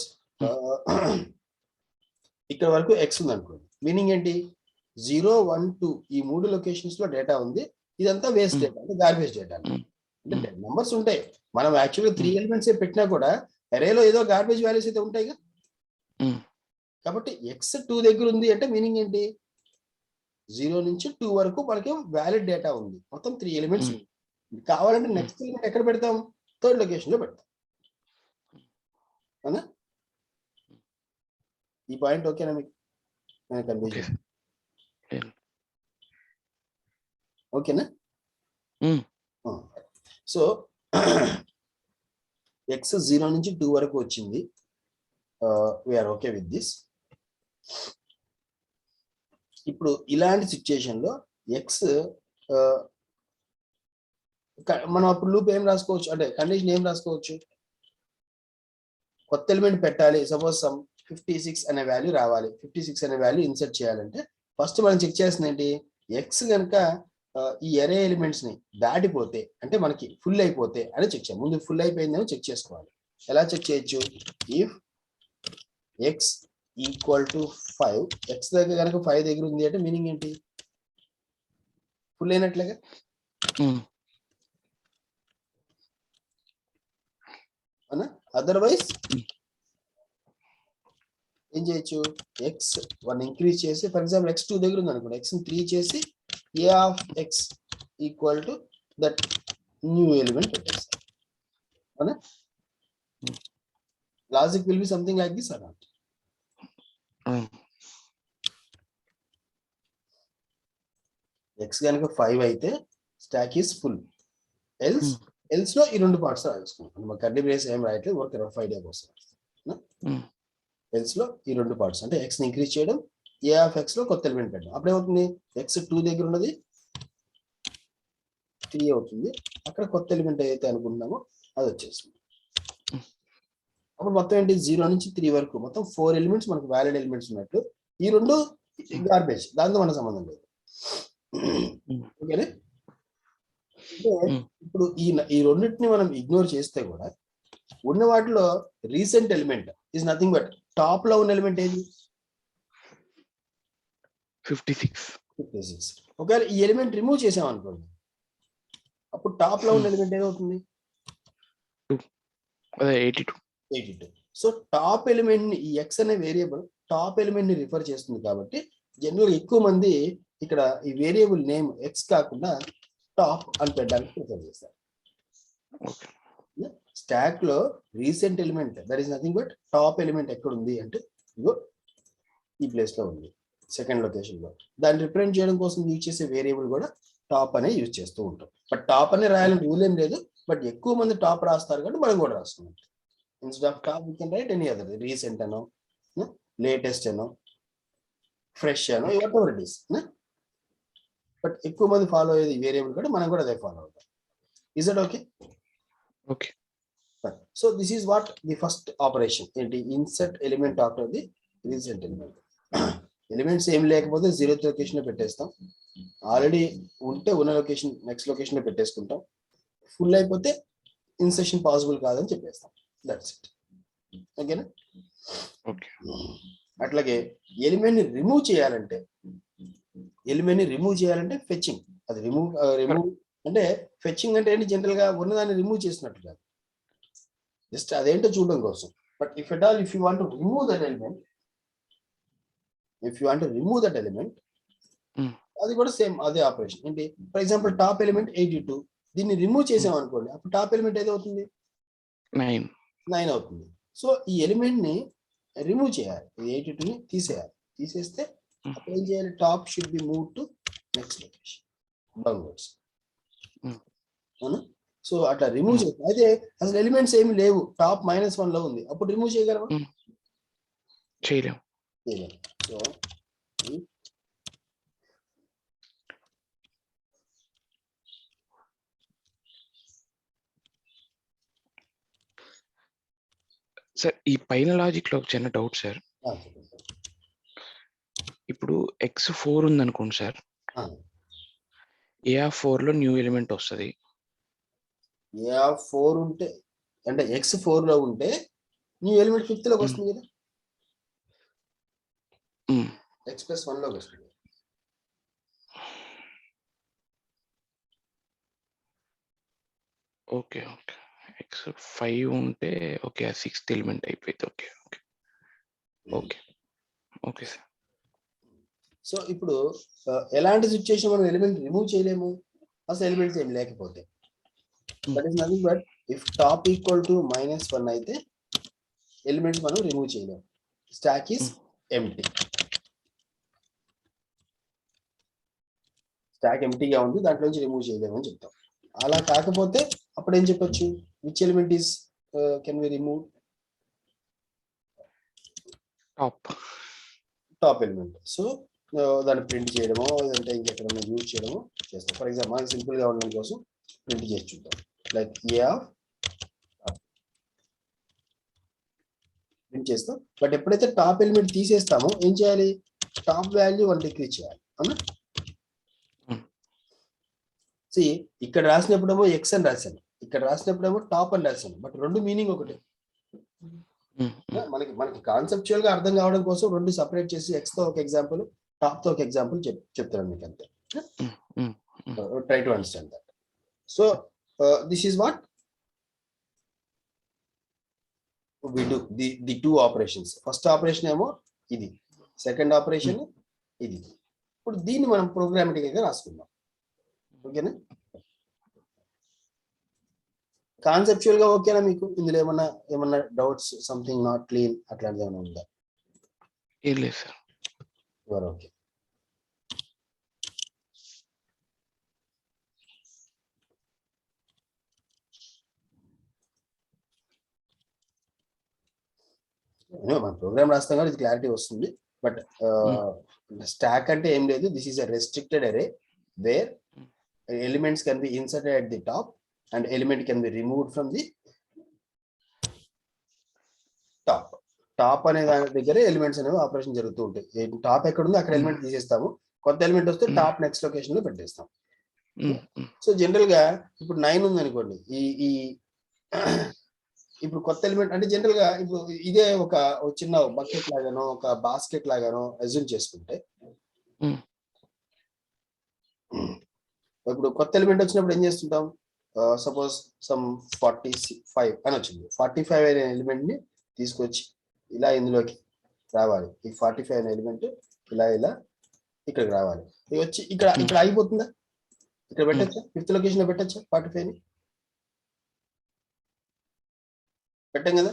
ఇక్కడ వరకు ఎక్స్ ఉంది అనుకోండి, మీనింగ్ ఏంటి? 0, 1, 2 ఈ 3 లొకేషన్స్ లో డేటా ఉంది, ఇదంతా వేస్ట్ డేటా, అంటే గార్బేజ్ డేటా. అంటే నెంబర్స్ ఉంటాయి, మనం యాక్చువల్గా 3 ఎలిమెంట్స్ పెట్టినా కూడా అరేలో ఏదో గార్బేజ్ వాల్యూస్ అయితే ఉంటాయిగా. కాబట్టి ఎక్స్ 2 దగ్గర ఉంది అంటే మీనింగ్ ఏంటి? 0 నుంచి 2 వరకు మనకి వ్యాలిడ్ డేటా ఉంది, మొత్తం 3 ఎలిమెంట్స్ ఉంది. కావాలంటే నెక్స్ట్ ఎలిమెంట్ ఎక్కడ పెడతాం? 3rd లొకేషన్ లో పెడతాం, అవునా? ఈ పాయింట్ ఓకేనా మీకు? కన్ఫ్యూజన్ ఓకేనా? సో ఎక్స్ 0 నుంచి 2 వరకు వచ్చింది, వీఆర్ ఓకే విత్ దిస్. ఇప్పుడు ఇలాంటి సిచ్యుయేషన్ లో ఎక్స్ మనం అప్పుడు లూప్ ఏం రాసుకోవచ్చు, అంటే కండిషన్ ఏం రాసుకోవచ్చు? కొత్త ఎలిమెంట్ పెట్టాలి, సపోజ్ సమ్ 56 అనే వాల్యూ రావాలి, 56 అనే వాల్యూ ఇన్సర్ట్ చేయాలంటే ఫస్ట్ మనం చెక్ చేస్తుంది ఏంటి? ఎక్స్ కనుక ఈ అరే ఎలిమెంట్స్ ని దాటిపోతే, అంటే మనకి ఫుల్ అయిపోతే అని చెక్ చేయాలి. ముందు ఫుల్ అయిపోయిందేమో చెక్ చేసుకోవాలి. ఎలా చెక్ చేయొచ్చు? If x equal to 5, x దగ్గర కనుక 5 దగ్గర ఉంది అంటే మీనింగ్ ఏంటి? ఫుల్ అయినట్లేగా. అవునా? అదర్వైజ్ ఏం చేయొచ్చు? ఎక్స్ 1 ఇంక్రీజ్ చేసి, ఫర్ ఎగ్జాంపుల్ ఎక్స్ 2 దగ్గర ఉంది అనుకోండి, ఎక్స్ 3 చేసి a of x equal to that new element పెట్టేస్తారు, అవునా? Logic will be something like this or not? X కనుక 5 అయితే స్టాక్ ఈస్ ఫుల్, ఎల్స్ లో ఈ 2 పార్ట్స్ రాసుకుంటాం. మన కర్లీ బ్రేస్ ఏం రాయట్లేదు, ఒక రఫ్ ఐడియా కోసం. ఎల్స్ లో ఈ 2 పార్ట్స్ అంటే ఎక్స్ ని ఇంక్రీజ్ చేయడం, ఏ ఆఫ్ ఎక్స్ లో కొత్త ఎలిమెంట్ పెట్టడం. అప్పుడు ఏమవుతుంది? ఎక్స్ 2 దగ్గర ఉన్నది 3 అవుతుంది, అక్కడ కొత్త ఎలిమెంట్ ఏదైతే అనుకుంటున్నామో అది వచ్చేస్తుంది. అప్పుడు మొత్తం ఏంటి? 0 నుంచి 3 వరకు మొత్తం 4 ఎలిమెంట్స్ మనకు వ్యాలిడ్ ఎలిమెంట్స్ ఉన్నట్టు, ఈ 2 గార్బేజ్, దాంతో మన సంబంధం లేదు. ఓకేనా? ఇప్పుడు ఈ రెండింటిని మనం ఇగ్నోర్ చేస్తే కూడా ఉన్న వాటిలో recent element is nothing but top లో ఉన్న ఎలిమెంట్ ఏది? 56. ఒకవేళ ఈ ఎలిమెంట్ రిమూవ్ చేసాం అనుకోండి, అప్పుడు టాప్ లో ఉన్న ఎలిమెంట్ ఏదవుతుంది? 82. సో టాప్ ఎలిమెంట్ ని, ఈ ఎక్స్ అనే వేరియబుల్ టాప్ ఎలిమెంట్ ని రిఫర్ చేస్తుంది కాబట్టి జనరల్ ఎక్కువ మంది ఇక్కడ ఈ వేరియబుల్ నేమ్ ఎక్స్ కాకుండా టాప్ అని పెట్టడానికి ప్రిఫర్ చేస్తారు. స్టాక్ లో recent element that is nothing but top element ఎక్కడ ఉంది అంటే ఇగో ఈ ప్లేస్ లో ఉంది. సెకండ్ లొకేషన్ లో దాన్ని రిప్రజెంట్ చేయడం కోసం యూజ్ చేసే వేరియబుల్ కూడా టాప్ అనే యూజ్ చేస్తూ ఉంటాం. బట్ టాప్ అనే రాయాలని రూల్ ఏం లేదు, బట్ ఎక్కువ మంది టాప్ రాస్తారు కాబట్టి మనం కూడా రాస్తున్నాం. Instead of top we can write any other, recent అనో, లేటెస్ట్ అనో, ఫ్రెష్ అనో, whatever it is. But ఎక్కువ మంది ఫాలో అయ్యేది వేరియబుల్ కూడా మనం కూడా అదే ఫాలో అవుతాం. Is it okay? Okay. So this is what the first operation ఏంటి, insert element after the recent element. Elements ఏం లేకపోతే 0th లొకేషన్ లో పెట్టేస్తాం, ఆల్రెడీ ఉంటే ఉన్న లొకేషన్ నెక్స్ట్ లొకేషన్ లో పెట్టేసుకుంటాం, ఫుల్ అయిపోతే ఇన్సర్షన్ పాసిబుల్ కాదని చెప్పేస్తాం. That's it. ఓకేనా? ఓకే. అట్లాగే ఎలిమెంట్ ని రిమూవ్ చేయాలంటే ఫెచింగ్. అది రిమూవ్ అంటే ఫెచింగ్ అంటే ఏంటి, జనరల్ గా ఉన్నదాన్ని రిమూవ్ చేసినట్టు కాదు, జస్ట్ అదేంటో చూడడం కోసం. But if at all if you want to remove that element, అది కూడా సేమ్ అదే ఆపరేషన్ ఏంటి. ఫర్ ఎగ్జాంపుల్ టాప్ ఎలిమెంట్ 82, దీన్ని రిమూవ్ చేసాం అనుకోండి, అప్పుడు టాప్ ఎలిమెంట్ ఏది అవుతుంది, 9 అవుతుంది. సో ఈ ఎలిమెంట్ ని రిమూవ్ చేయాలి, 82ని తీసేయాలి. తీసేస్తే అప్పుడు ఏం చేయాలి, top should be move to next location downwards. అవునా? సో అట్లా రిమూవ్ చేయాలి. అయితే అసలు ఎలిమెంట్స్ ఏమి లేవు, టాప్ -1 లో ఉంది, అప్పుడు రిమూవ్ చేయగలమా? చేయలేము. సో సార్ ఈ పైన లాజిక్ లో ఒక చిన్న డౌట్ సార్. ఇప్పుడు x4 ఉంది అనుకోండి సార్, A4 లో న్యూ ఎలిమెంట్ వస్తుంది. A4 ఉంటే అంటే x4 లో ఉంటే న్యూ ఎలిమెంట్ 5th లోకి వస్తుంది కదా, x+1 లోకి వస్తుంది. Okay okay. x5 ఉంటే ఓకే, 6th ఎలిమెంట్ అయిపోయింది. Okay okay okay okay sir. So ఇప్పుడు ఎలాంటి సిచ్యుయేషన్ మనం ఎలిమెంట్ రిమూవ్ చేయలేము, అసలు ఎలిమెంట్స్ ఏం లేకపోతే. That is nothing but if top equal to -1 అయితే ఎలిమెంట్స్ మనం రిమూవ్ చేయలేము. స్టాక్ ఈస్ ఎంప్టీ, స్టాక్ ఎంప్టీగా ఉంది, దాంట్లో నుంచి రిమూవ్ చేయలేము అని చెప్తాం. అలా కాకపోతే అప్పుడు ఏం చెప్పొచ్చు, which element is can we remove, top element. So దాన్ని ప్రింట్ చేయడమో లేదంటే ఇంకెక్కడైనా యూజ్ చేయడమో చేస్తాం. ఫర్ ఎగ్జాంపుల్ మనకి సింపుల్ గా ఉండడం కోసం ప్రింట్ చేసి చూద్దాం, లైక్ ప్రింట్ చేస్తాం. బట్ ఎప్పుడైతే టాప్ ఎలిమెంట్ తీసేస్తామో ఏం చేయాలి, టాప్ వాల్యూ 1 డిక్రీజ్ చేయాలి. అవునా? ఇక్కడ రాసినప్పుడేమో ఎక్స్ అని రాశాను, ఇక్కడ రాసినప్పుడేమో టాప్ అని రాశాను, బట్ రెండు మీనింగ్ ఒకటే. మనకి కాన్సెప్చువల్ గా అర్థం కావడం కోసం రెండు సపరేట్ చేసి ఎక్స్ తో ఒక ఎగ్జాంపుల్, టాప్ తో ఒక ఎగ్జాంపుల్ చెప్తాను మీకు అంతే. Try to understand that. So this is what we do, the two operations. First operation ఏమో ఇది, సెకండ్ ఆపరేషన్ ఇది. ఇప్పుడు దీన్ని మనం ప్రోగ్రామాటిక్ గా రాసుకుందాం. ఓకేనా? కాన్సెప్చువల్ గా ఓకేనా మీకు? ఇందులో ఏమన్నా డౌట్స్, సంథింగ్ నాట్ క్లీన్ అట్లాంటిది ఏమైనా ఉందా? ఏం లేదు సార్. ఓకే. మన ప్రోగ్రామ్ రాస్తాం కాబట్టి ఇది క్లారిటీ వస్తుంది. బట్ స్టాక్ అంటే ఏం లేదు, this is a restricted array where elements can be inserted at the top and element can be removed from the top. Top అనే దాని దగ్గరే ఎలిమెంట్స్ అనేవి ఆపరేషన్ జరుగుతూ ఉంటాయి. టాప్ ఎక్కడ ఉందో అక్కడ ఎలిమెంట్ తీసేస్తాము, కొత్త ఎలిమెంట్ వస్తే టాప్ నెక్స్ట్ లొకేషన్ లో పెట్టేస్తాం. సో జనరల్ గా ఇప్పుడు 9 ఉంది అనుకోండి, ఈ ఇప్పుడు కొత్త ఎలిమెంట్ అంటే జనరల్ గా ఇప్పుడు ఇదే ఒక చిన్న బకెట్ లాగానో ఒక బాస్కెట్ లాగానో అజ్యూమ్ చేసుకుంటే, ఇప్పుడు కొత్త ఎలిమెంట్ వచ్చినప్పుడు ఏం చేస్తుంటాం, సపోజ్ సమ్ 45 అని వచ్చింది, 45 అనే ఎలిమెంట్ ని తీసుకొచ్చి ఇలా ఇందులోకి రావాలి. ఈ 45 అనే ఎలిమెంట్ ఇలా ఇక్కడికి రావాలి. ఇది వచ్చి ఇక్కడ అయిపోతుందా, ఇక్కడ పెట్టచ్చా, 5th లొకేషన్ లో పెట్టచ్చా 45ని? పెట్టాం కదా,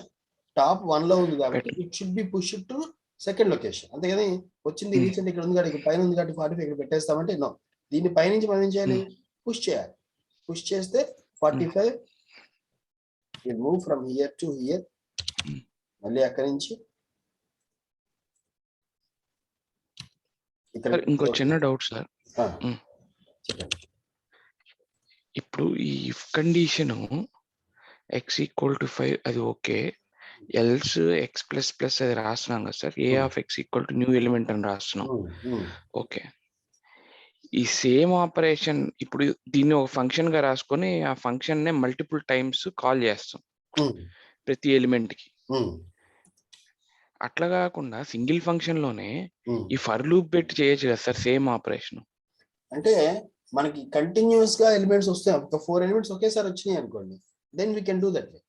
టాప్ 1 లో ఉంది కాబట్టి it should B push to second location. అంతేగాని వచ్చింది Hmm. రీసెంట్ ఇక్కడ ఉంది కాబట్టి పైన ఉంది కాబట్టి 45 ఇక్కడ పెట్టేస్తామంటే నో. దీన్ని పైనుంచి మనం ఏం చేయాలి, పుష్ చేయాలి. పుష్ చేస్తే 45 will move from here to hear. మళ్ళీ అక్కడి నుంచి ఇక్కడ సార్ ఇంకో చిన్న డౌట్ సార్. చెప్పండి. ఇప్పుడు ఈ if condition x equal to 5 అది okay, else X plus plus అది రాస్తున్నాం కదా sir, A of x equal to new element అని రాస్తున్నాం. ఓకే, ఈ సేమ్ ఆపరేషన్ ఇప్పుడు దీన్ని ఒక ఫంక్షన్ గా రాసుకొని ఆ ఫంక్షన్ నే మల్టిపుల్ టైమ్స్ కాల్ చేస్తాం ప్రతి ఎలిమెంట్ కి. అట్లా కాకుండా సింగిల్ ఫంక్షన్ లోనే ఈ ఫర్ లూప్ పెట్టి చేయొచ్చు కదా సార్ సేమ్ ఆపరేషన్. అంటే మనకి కంటిన్యూస్ గా ఎలిమెంట్స్ వస్తాయి, ఒక 4 ఎలిమెంట్స్ ఒకేసారి వచ్చినాయి అనుకోండి, then we can do that way.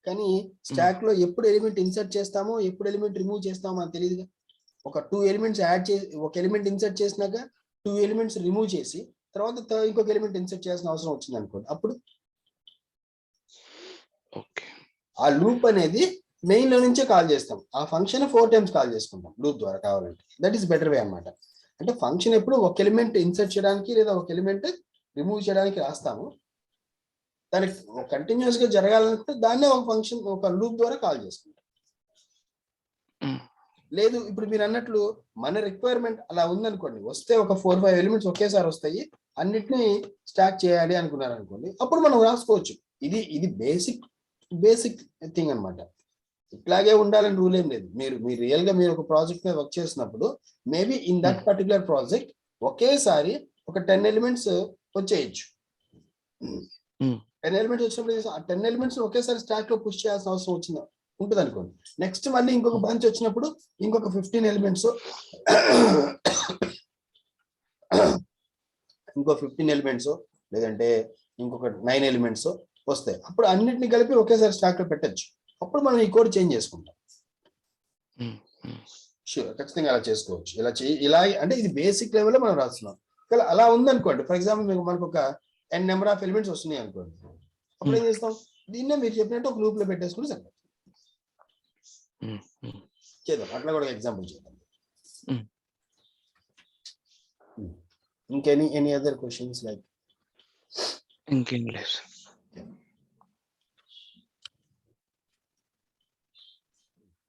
కానీ స్టాక్ లో ఎప్పుడు ఎలిమెంట్ ఇన్సర్ట్ చేస్తామో ఎప్పుడు ఎలిమెంట్ రిమూవ్ చేస్తామో మనకు తెలియదుగా. ఒక 2 ఎలిమెంట్స్ యాడ్ చేసి ఒక ఎలిమెంట్ ఇన్సర్ట్ చేసినాక 2 ఎలిమెంట్స్ రిమూవ్ చేసి తర్వాత ఇంకొక ఎలిమెంట్ ఇన్సర్ట్ చేయాల్సిన అవసరం వచ్చింది అనుకోండి, అప్పుడు ఆ లూప్ అనేది మెయిన్ లో నుంచే కాల్ చేస్తాం. ఆ ఫంక్షన్ 4 టైమ్స్ కాల్ చేసుకుంటాం లూప్ ద్వారా కావాలంటే. దట్ ఈస్ బెటర్ వే అన్నమాట. అంటే ఫంక్షన్ ఎప్పుడు ఒక ఎలిమెంట్ ఇన్సర్ట్ చేయడానికి లేదా ఒక ఎలిమెంట్ రిమూవ్ చేయడానికి రాస్తాము. దానికి కంటిన్యూస్ గా జరగాలనుకుంటే దాన్నే ఒక ఫంక్షన్ ఒక లూప్ ద్వారా కాల్ చేసుకుంటాం. లేదు ఇప్పుడు మీరు అన్నట్లు మన రిక్వైర్మెంట్ అలా ఉందనుకోండి, వస్తే ఒక 4-5 ఎలిమెంట్స్ ఒకేసారి వస్తాయి, అన్నిటినీ స్టాక్ చేయాలి అనుకున్నారు అనుకోండి, అప్పుడు మనం రాసుకోవచ్చు. ఇది బేసిక్ థింగ్ అన్నమాట. ఇట్లాగే ఉండాలని రూల్ ఏం లేదు. మీరు రియల్ గా మీరు ఒక ప్రాజెక్ట్ మీద వర్క్ చేసినప్పుడు maybe in that particular project ఒకేసారి ఒక 10 ఎలిమెంట్స్ వచ్చేయచ్చు. 10 ఎలిమెంట్స్ వచ్చినప్పుడు ఆ 10 ఎలిమెంట్స్ ఒకేసారి స్టాక్ లో పుష్ చేయాల్సిన అవసరం వచ్చింది ఉంటుంది అనుకోండి. నెక్స్ట్ మళ్ళీ ఇంకొక బంచ్ వచ్చినప్పుడు ఇంకొక 15 ఎలిమెంట్స్ ఇంకో 15 ఎలిమెంట్స్ లేదంటే ఇంకొక 9 ఎలిమెంట్స్ వస్తాయి. అప్పుడు అన్నిటిని కలిపి ఒకేసారి స్టాక్ లో పెట్టచ్చు. అప్పుడు మనం ఈ కోడ్ చేంజ్ చేసుకుంటాం. షూర్, ఖచ్చితంగా అలా చేసుకోవచ్చు. ఇలా అంటే ఇది బేసిక్ లెవెల్లో మనం రాస్తున్నాం. అలా ఉందనుకోండి, ఫర్ ఎగ్జాంపుల్ మనకు ఒక n నెంబర్ ఆఫ్ ఎలిమెంట్స్ వస్తున్నాయి అనుకోండి, అప్పుడు ఏం చేస్తాం, దీన్నే మీరు చెప్పినట్టు ఒక లూప్ లో పెట్టేసుకుని సరిపోతుంది. చేద్దాం, అట్లా కూడా ఎగ్జాంపుల్ చేద్దాం. Any other questions like? ఇంకేం లేదు.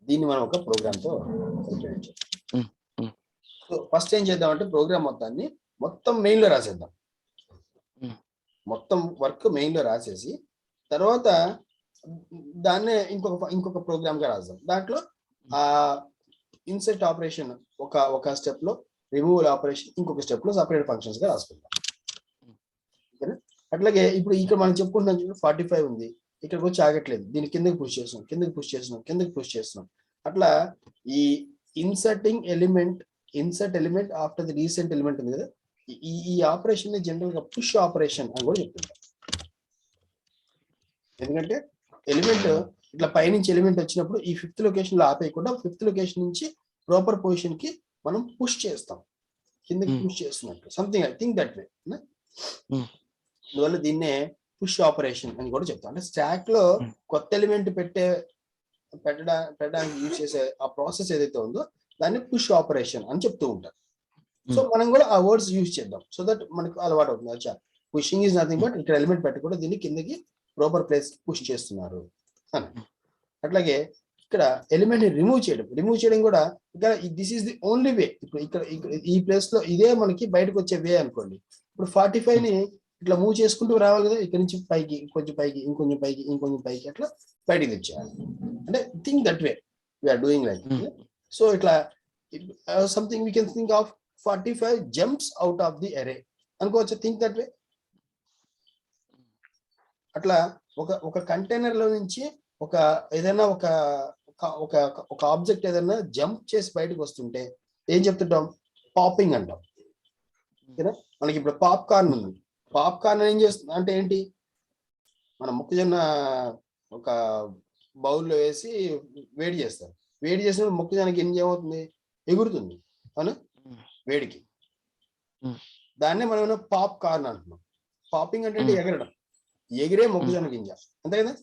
దీన్ని మనం ఒక ప్రోగ్రామ్ తో సో ఫస్ట్ ఏం చేద్దాం అంటే ప్రోగ్రామ్ మొత్తం మెయిన్ లో రాసేద్దాం. మొత్తం వర్క్ మెయిన్ లో రాసేసి తర్వాత దాన్నే ఇంకొక ప్రోగ్రామ్ గా రాద్దాం. దాంట్లో ఆ ఇన్సర్ట్ ఆపరేషన్ ఒక స్టెప్ లో, రిమూవల్ ఆపరేషన్ ఇంకొక స్టెప్ లో సపరేట్ ఫంక్షన్స్ గా రాసుకుందాం. అట్లాగే ఇప్పుడు ఇక్కడ మనం చెప్పుకుంటున్నాం 45 ఉంది, ఇక్కడికి వచ్చి ఆగట్లేదు, దీన్ని కిందకి పుష్ చేస్తున్నాం. అట్లా ఈ insert element after the recent element ఉంది కదా, ఈ ఆపరేషన్ ని జనరల్ గా పుష్ ఆపరేషన్ అని కూడా చెప్తుంటాం. ఎందుకంటే ఎలిమెంట్ ఇట్లా పైనుంచి ఎలిమెంట్ వచ్చినప్పుడు ఈ 5th లొకేషన్ లో ఆపేయకుండా 5th లొకేషన్ నుంచి ప్రాపర్ పొజిషన్ కి మనం పుష్ చేస్తాం, కిందకి పుష్ చేస్తున్నట్టు సంథింగ్ ఐ థింక్ దట్ వే. అందువల్ల దీన్నే పుష్ ఆపరేషన్ అని కూడా చెప్తాం. అంటే స్టాక్ లో కొత్త ఎలిమెంట్ పెట్టడానికి యూజ్ చేసే ఆ ప్రాసెస్ ఏదైతే ఉందో దాన్ని పుష్ ఆపరేషన్ అని చెప్తూ ఉంటారు. సో మనం కూడా ఆ వర్డ్స్ యూజ్ చేద్దాం, సో దట్ మనకు అలవాటు అవుతుంది. అచ్చా, పుషింగ్ ఈజ్ నథింగ్ బట్ ఇక్కడ ఎలిమెంట్ పెట్టకుండా దీన్ని కిందకి ప్రాపర్ ప్లేస్ పుష్ చేస్తున్నారు అని. అట్లాగే ఇక్కడ ఎలిమెంట్ ని రిమూవ్ చేయడం కూడా ఇక్కడ this is the only way. ఇప్పుడు ఇక్కడ ఈ ప్లేస్ లో ఇదే మనకి బయటకు వచ్చే వే అనుకోండి. ఇప్పుడు 45 ని ఇట్లా మూవ్ చేసుకుంటూ రావాలి కదా, ఇక్కడ నుంచి పైకి, ఇంకొంచెం పైకి, ఇంకొంచెం పైకి అట్లా బయటికి తెచ్చేయాలి. అంటే think that way we are doing like. So ఇట్లా something we can think of 45 jumps out of the array అనుకోవచ్చు. Think that way. అట్లా ఒక కంటైనర్ లో నుంచి ఏదైనా ఒక ఆబ్జెక్ట్ ఏదైనా జంప్ చేసి బయటకు వస్తుంటే ఏం చెప్తుంటాం, పాపింగ్ అంటాం. ఓకేనా? మనకి ఇప్పుడు పాప్కార్న్ ఉంది. పాప్కార్న్ ఏం చేస్తుంది అంటే ఏంటి, మన మొక్కజొన్న ఒక బౌల్లో వేసి వేడి చేస్తారు. వేడి చేసినప్పుడు మొక్కజొన్నకి ఏం ఏమవుతుంది, ఎగురుతుంది అవును వేడికి. దాన్నే మనం పాప్కార్న్ అంటున్నాం. పాపింగ్ అంటే ఎగరడం, ఎగిరే మొక్కజొన్న గింజ, అంతే కదా.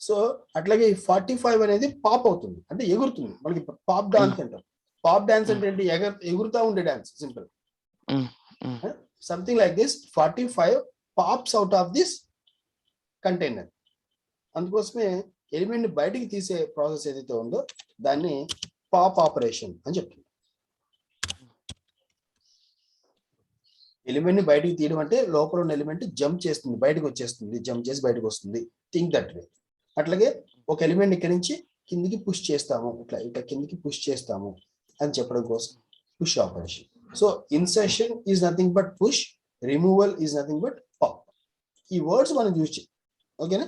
సో అట్లాగే 45 అనేది పాప్ అవుతుంది, అంటే ఎగురుతుంది. మనకి పాప్ డాన్స్ అంటారు. పాప్ డాన్స్ అంటే ఏంటి? ఎగురుతా ఉండే dance, simple. Something like this 45 pops out of this container. అందుకోసమే ఎలిమెంట్ ని బయటికి తీసే ప్రాసెస్ ఏదైతే ఉందో దాన్ని పాప్ ఆపరేషన్ అని చెప్తుంది. ఎలిమెంట్ ని బయటికి తీయడం అంటే లోపల ఉన్న ఎలిమెంట్ జంప్ చేస్తుంది, బయటకు వచ్చేస్తుంది, జంప్ చేసి బయటకు వస్తుంది. థింక్ దట్ వే. అట్లాగే ఒక ఎలిమెంట్ ఇక్కడి నుంచి కిందికి పుష్ చేస్తాము, ఇట్లా కిందికి పుష్ చేస్తాము అని చెప్పడం కోసం push operation. So insertion is nothing but push, removal is nothing but pop. ఈ వర్డ్స్ మనం యూజ్ చేయాలి, ఓకేనా?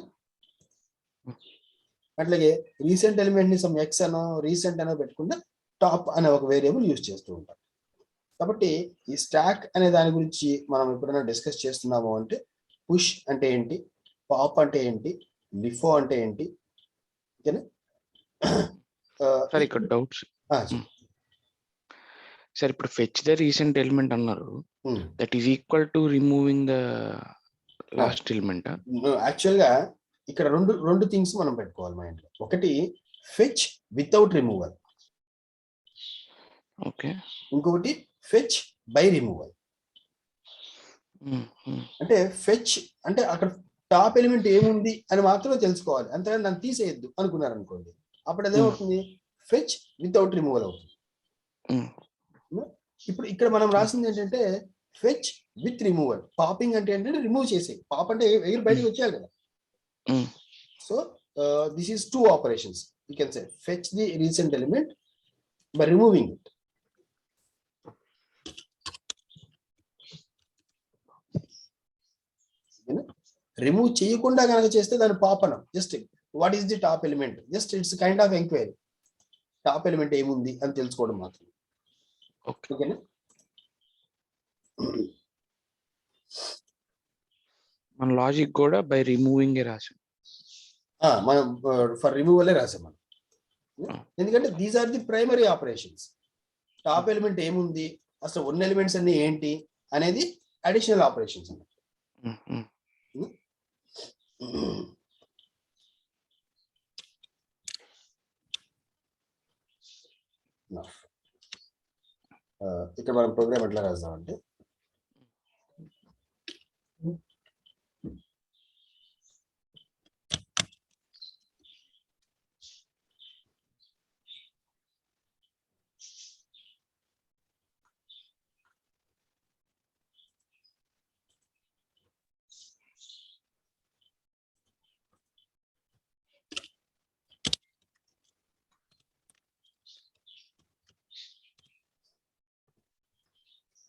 అట్లాగే రీసెంట్ ఎలిమెంట్ ని సమ్ ఎక్స్ అనో రీసెంట్ అనో పెట్టుకుంటే టాప్ అనే ఒక వేరియబుల్ యూజ్ చేస్తూ ఉంటాం. కాబట్టి ఈ స్టాక్ అనే దాని గురించి మనం ఎప్పుడైనా డిస్కస్ చేస్తున్నాము అంటే పుష్ అంటే ఏంటి, పాప్ అంటే ఏంటి, లిఫో అంటే ఏంటి, ఓకేనా? సార్ ఇక్కడ డౌట్స్ సార్. ఇప్పుడు ఫెచ్ ద రీసెంట్ ఎలిమెంట్ అన్నారు, that is equal to removing the last element. Actual గా ఇక్కడ రెండు థింగ్స్ మనం పెట్టుకోవాలి మైండ్ లో. ఒకటి ఫెచ్ వితౌట్ రిమూవల్, ఓకే. ఇంకొకటి ఫెచ్ బై రిమూవల్. అంటే ఫెచ్ అంటే అక్కడ టాప్ ఎలిమెంట్ ఏముంది అని మాత్రమే తెలుసుకోవాలి, అంతేగాని దాన్ని తీసేయద్దు అనుకున్నారు అనుకోండి, అప్పుడు అదేమవుతుంది? ఫెచ్ వితౌట్ రిమూవల్ అవుతుంది. ఇప్పుడు ఇక్కడ మనం రాసింది ఏంటంటే ఫెచ్ విత్ రిమూవల్. పాపింగ్ అంటే ఏంటంటే రిమూవ్ చేసే, పాప్ అంటే ఎగిరి బయటకు వచ్చేయాలి కదా. So this is two operations. You can say fetch the recent element by removing it. Remove చేయకుండా కనుక చేస్తే దాని పాపనం just what is the top element, just it's kind of enquiry. Top element ఏముంది అని తెలుసుకోవడం మాత్రం, ఓకేనా? మన లాజిక్ కూడా బై రిమూవింగ్ రాసాం, మనం ఫర్ రిమూవలే రాసాం మనం, ఎందుకంటే these are the primary operations. Top element ఏముంది, అసలు ఉన్న ఎలిమెంట్స్ అన్ని ఏంటి అనేది అడిషనల్ ఆపరేషన్స్ అన్నమాట. ఇక్కడ మనం ప్రోగ్రామ్ ఎట్లా రాస్తామంటే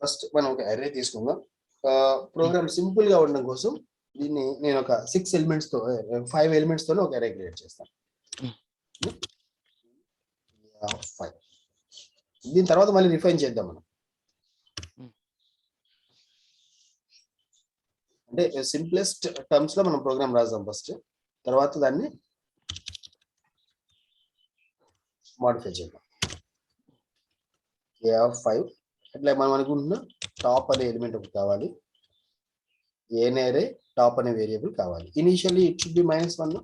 ఫస్ట్ మనం ఒక అర్రే తీసుకుందాం. ప్రోగ్రామ్ సింపుల్ గా ఉండడం కోసం దీన్ని నేను ఒక 6 ఎలిమెంట్స్ తో 5 ఎలిమెంట్స్ తోనే ఒక అర్రే క్రియేట్ చేస్తాను. దీని తర్వాత మళ్ళీ రిఫైన్ చేద్దాం మనం. అంటే సింప్లెస్ట్ టర్మ్స్ లో మనం ప్రోగ్రామ్ రాద్దాం ఫస్ట్, తర్వాత దాన్ని మోడిఫై చేద్దాం. A5 అట్లా మనం అనుకుంటున్నాం టాప్ అనే ఎలిమెంట్ ఒకటి కావాలి, ఏనే టాప్ అనే వేరియబుల్ కావాలి. Initially it should be -1.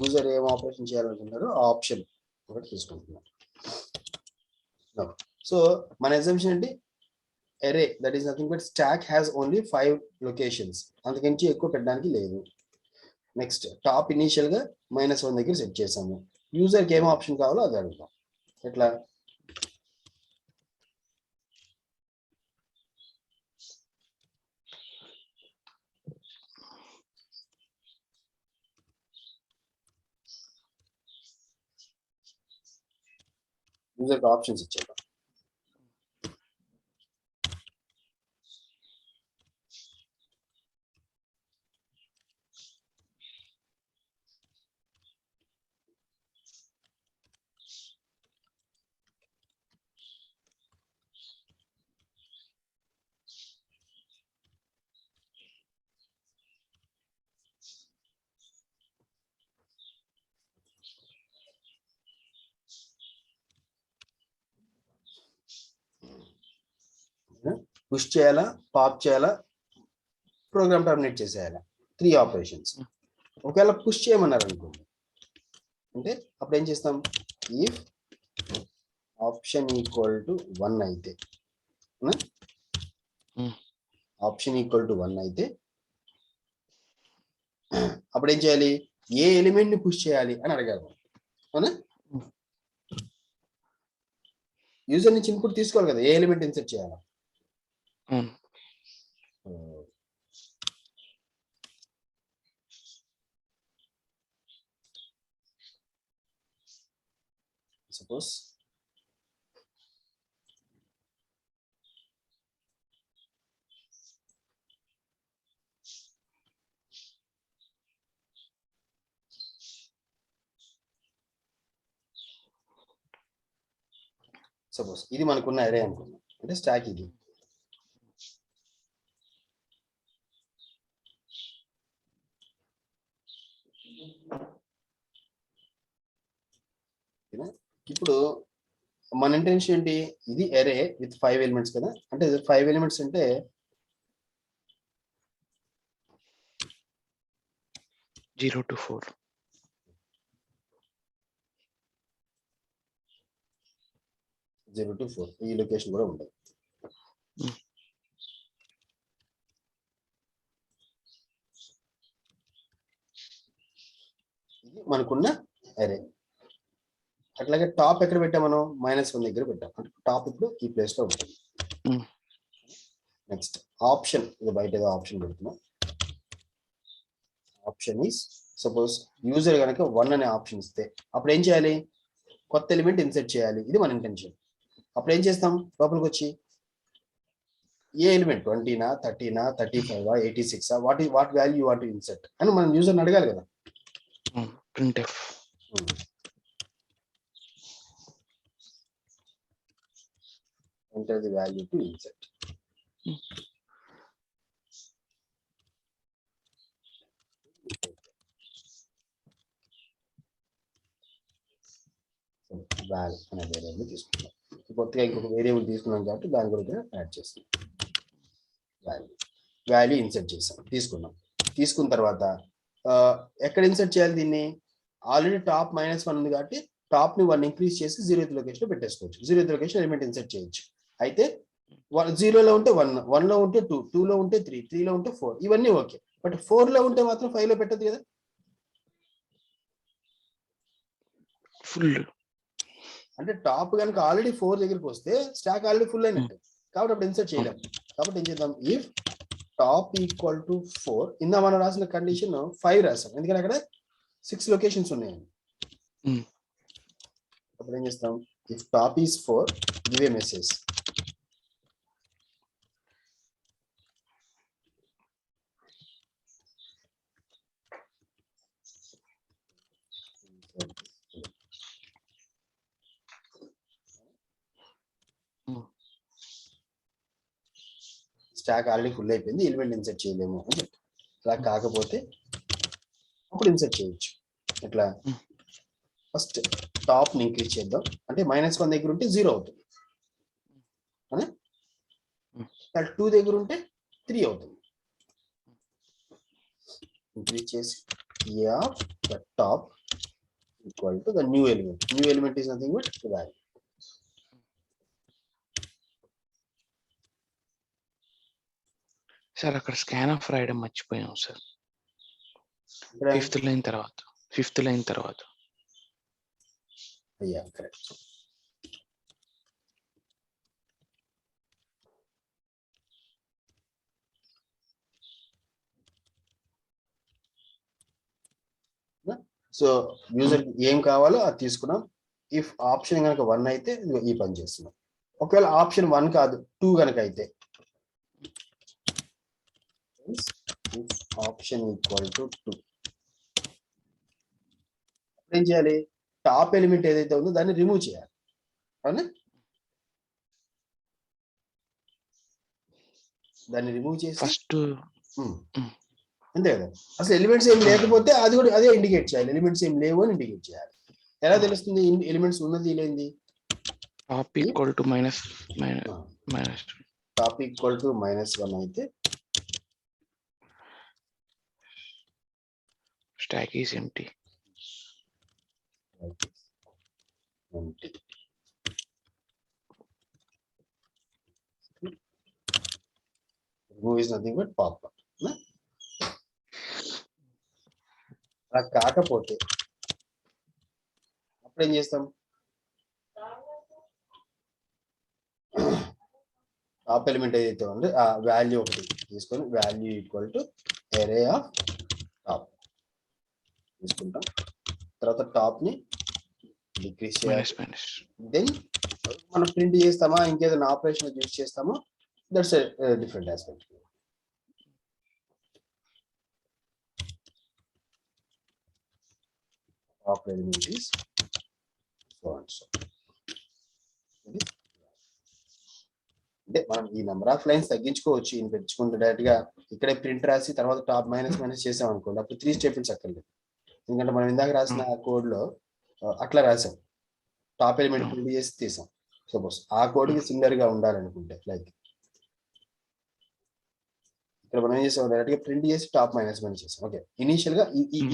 User ఏం ఆపరేషన్ చేయాలనుకుంటారో ఆ ఆప్షన్ ఒకటి తీసుకుంటున్నాం. సో మన అసంప్షన్ ఏంటి? Array that is nothing but stack has only 5 locations, అంతకించి ఎక్కువ పెట్టడానికి లేదు. నెక్స్ట్ టాప్ ఇనిషియల్ గా -1 దగ్గర సెట్ చేసాము. యూజర్కి ఏం ఆప్షన్ కావాలో అది అడుగుతాం. ఎట్లా? యూజర్కి ఆప్షన్స్ ఇచ్చేద్దాం. పుష్ చేయాలా, పాప్ చేయాలా, ప్రోగ్రామ్ టర్మినేట్ చేసేయాలి 3 ఆపరేషన్స్. ఒకవేళ పుష్ చేయమన్నారు అనుకోండి అంటే అప్పుడు ఏం చేస్తాం ఇఫ్ ఆప్షన్ ఈక్వల్ టు 1 అయితే ఆప్షన్ ఈక్వల్ టు 1 అయితే అప్పుడు ఏం చేయాలి ఏ ఎలిమెంట్ ని పుష్ చేయాలి అని అడగాలి అవునా యూజర్ నుంచి ఇన్పుట్ తీసుకోవాలి కదా ఏ ఎలిమెంట్ ఇన్సర్ట్ చేయాలి సపోజ్ ఇది మనకున్న అరే అనుకున్నాం అంటే స్టాక్ ఇది ఇప్పుడు మన ఇంటెన్షన్ ఏంటి ఇది అరే విత్ 5 ఎలిమెంట్స్ కదా అంటే 5 ఎలిమెంట్స్ అంటే 0 to 4 0 to 4 ఈ లొకేషన్ కూడా ఉంటుంది ఇది మనకున్న అరే అట్లాగే టాప్ ఎక్కడ పెట్టాం మనం -1 దగ్గర పెట్టాం అంటే టాప్ ఇప్పుడు ఈ ప్లేస్ లో ఉంటుంది నెక్స్ట్ ఆప్షన్ ఇది బయట ఏదో ఆప్షన్ పెడుతున్నాం ఆప్షన్ ఈస్ సపోజ్ యూజర్ కనుక 1 అనే ఆప్షన్ ఇస్తే అప్పుడు ఏం చేయాలి కొత్త ఎలిమెంట్ ఇన్సర్ట్ చేయాలి ఇది మన ఇంటెన్షన్ అప్పుడు ఏం చేస్తాం లోపలికి వచ్చి ఏ ఎలిమెంట్ 20నా 30నా 35 86 what value you want to insert అని మనం యూజర్ని అడగాలి కదా printf enter the value to insert val అనే వేరియబుల్ తీసుకుంటాం కొత్తగా ఇంకొక వేరియబుల్ తీసుకున్నాం కాబట్టి దాని గురించి యాడ్ చేస్తాం వాల్యూ ఇన్సర్ట్ చేసాం తీసుకున్న తర్వాత ఎక్కడ ఇన్సర్ట్ చేయాలి దీన్ని ఆల్రెడీ టాప్ -1 ఉంది కాబట్టి టాప్ ని 1 ఇంక్రీజ్ చేసి 0th లొకేషన్ లో పెట్టేసుకోవచ్చు 0th లొకేషన్ ఎలిమెంట్ ఇన్సర్ట్ చేయొచ్చు అయితే 0 లో ఉంటే 1 1 లో ఉంటే 2 2 లో ఉంటే 3 3 లో ఉంటే 4 ఇవన్నీ ఓకే బట్ 4 లో ఉంటే మాత్రం 5 లో పెట్టదు కదా ఫుల్ అంటే టాప్ కనుక ఆల్రెడీ 4 దగ్గరికి వస్తే స్టాక్ ఆల్రెడీ ఫుల్ అయినట్టు కాబట్టి అప్పుడు ఇన్సర్ట్ చేయలేం కాబట్టి ఏం చేద్దాం ఇఫ్ టాప్ ఈక్వల్ టు 4 ఇందా మనం రాసిన కండిషన్ 5 రాసాం ఎందుకంటే అక్కడ 6 లొకేషన్స్ ఉన్నాయండి అప్పుడు ఏం చేస్తాం if top is 4 give a message stock already full అయిపోయింది ఎలిమెంట్ ఇన్సర్ట్ చేయలేము అని చెప్తాం అలా కాకపోతే అప్పుడు ఇన్సర్ట్ చేయొచ్చు ఎట్లా ఫస్ట్ టాప్ ని ఇంక్రీజ్ చేద్దాం అంటే -1 దగ్గర ఉంటే 0 అవుతుంది 2 దగ్గర ఉంటే 3 అవుతుంది ఇంక్రీజ్ చేసి a of the top equal to the new element is nothing but the value sir అక్కడ స్కాన్ ఆఫ్ రాయడం మర్చిపోయాం సార్ ఫిఫ్త్ లైన్ తర్వాత అయ్యా కరెక్ట్ సో యూజర్ ఏం కావాలో అది తీసుకున్నాం ఇఫ్ ఆప్షన్ కనుక 1 అయితే ఈ పని చేస్తున్నాం ఒకవేళ ఆప్షన్ 1 కాదు 2 కనుక అయితే ఆప్షన్ ఈక్వల్ టు 2 ఏం చేయాలి టాప్ ఎలిమెంట్ ఏదైతే ఉందో దాన్ని రిమూవ్ చేయాలి అవునా దాన్ని రిమూవ్ చేసి ఫస్ట్ అంతే కదా అసలు ఎలిమెంట్స్ ఏం లేకపోతే అది కూడా అదే ఇండికేట్ చేయాలి ఎలిమెంట్స్ ఏం లేవు అని ఇండికేట్ చేయాలి ఎలా తెలుస్తుంది ఎలిమెంట్స్ ఉన్నది లేనిది top equal to minus top equal to -1 అయితే stack is empty. empty. Remove is nothing but pop up. అలా కాకపోతే అప్పుడు ఏం చేస్తాం? టాప్ ఎలిమెంట్ ఏదైతే ఉందో ఆ వాల్యూ ఒకటి తీసుకొని value equal to array of top తీసుకుంటాం. తర్వాత టాప్ ని డిక్రీస్ చేయాలి. దెన్ మనం ప్రింట్ చేస్తామా ఇంకేదైనా ఆపరేషన్ యూజ్ చేస్తామా, that's different aspect. Top element is so and so. అంటే మనం ఈ నెంబర్ ఆఫ్ లైన్స్ తగ్గించుకోవచ్చు, ఈయన పెంచుకుంటే డైరెక్ట్ గా ఇక్కడే ప్రింట్ రాసి తర్వాత టాప్ మైనస్ చేసాం అనుకోండి, అప్పుడు 3 స్టేట్మెంట్స్ అక్కర్లేదు. ఎందుకంటే మనం ఇందాక రాసిన కోడ్ లో అట్లా రాసాం, టాప్ ఎలిమెంట్ ప్రింట్ చేసి తీసాం. సపోజ్ ఆ కోడ్ కి సిమిలర్ గా ఉండాలనుకుంటే లైక్ ఇక్కడ మనం ఏం చేసాం, డైరెక్ట్ గా ప్రింట్ చేసి టాప్ మైనస్ చేసాం. ఓకే, ఇనీషియల్ గా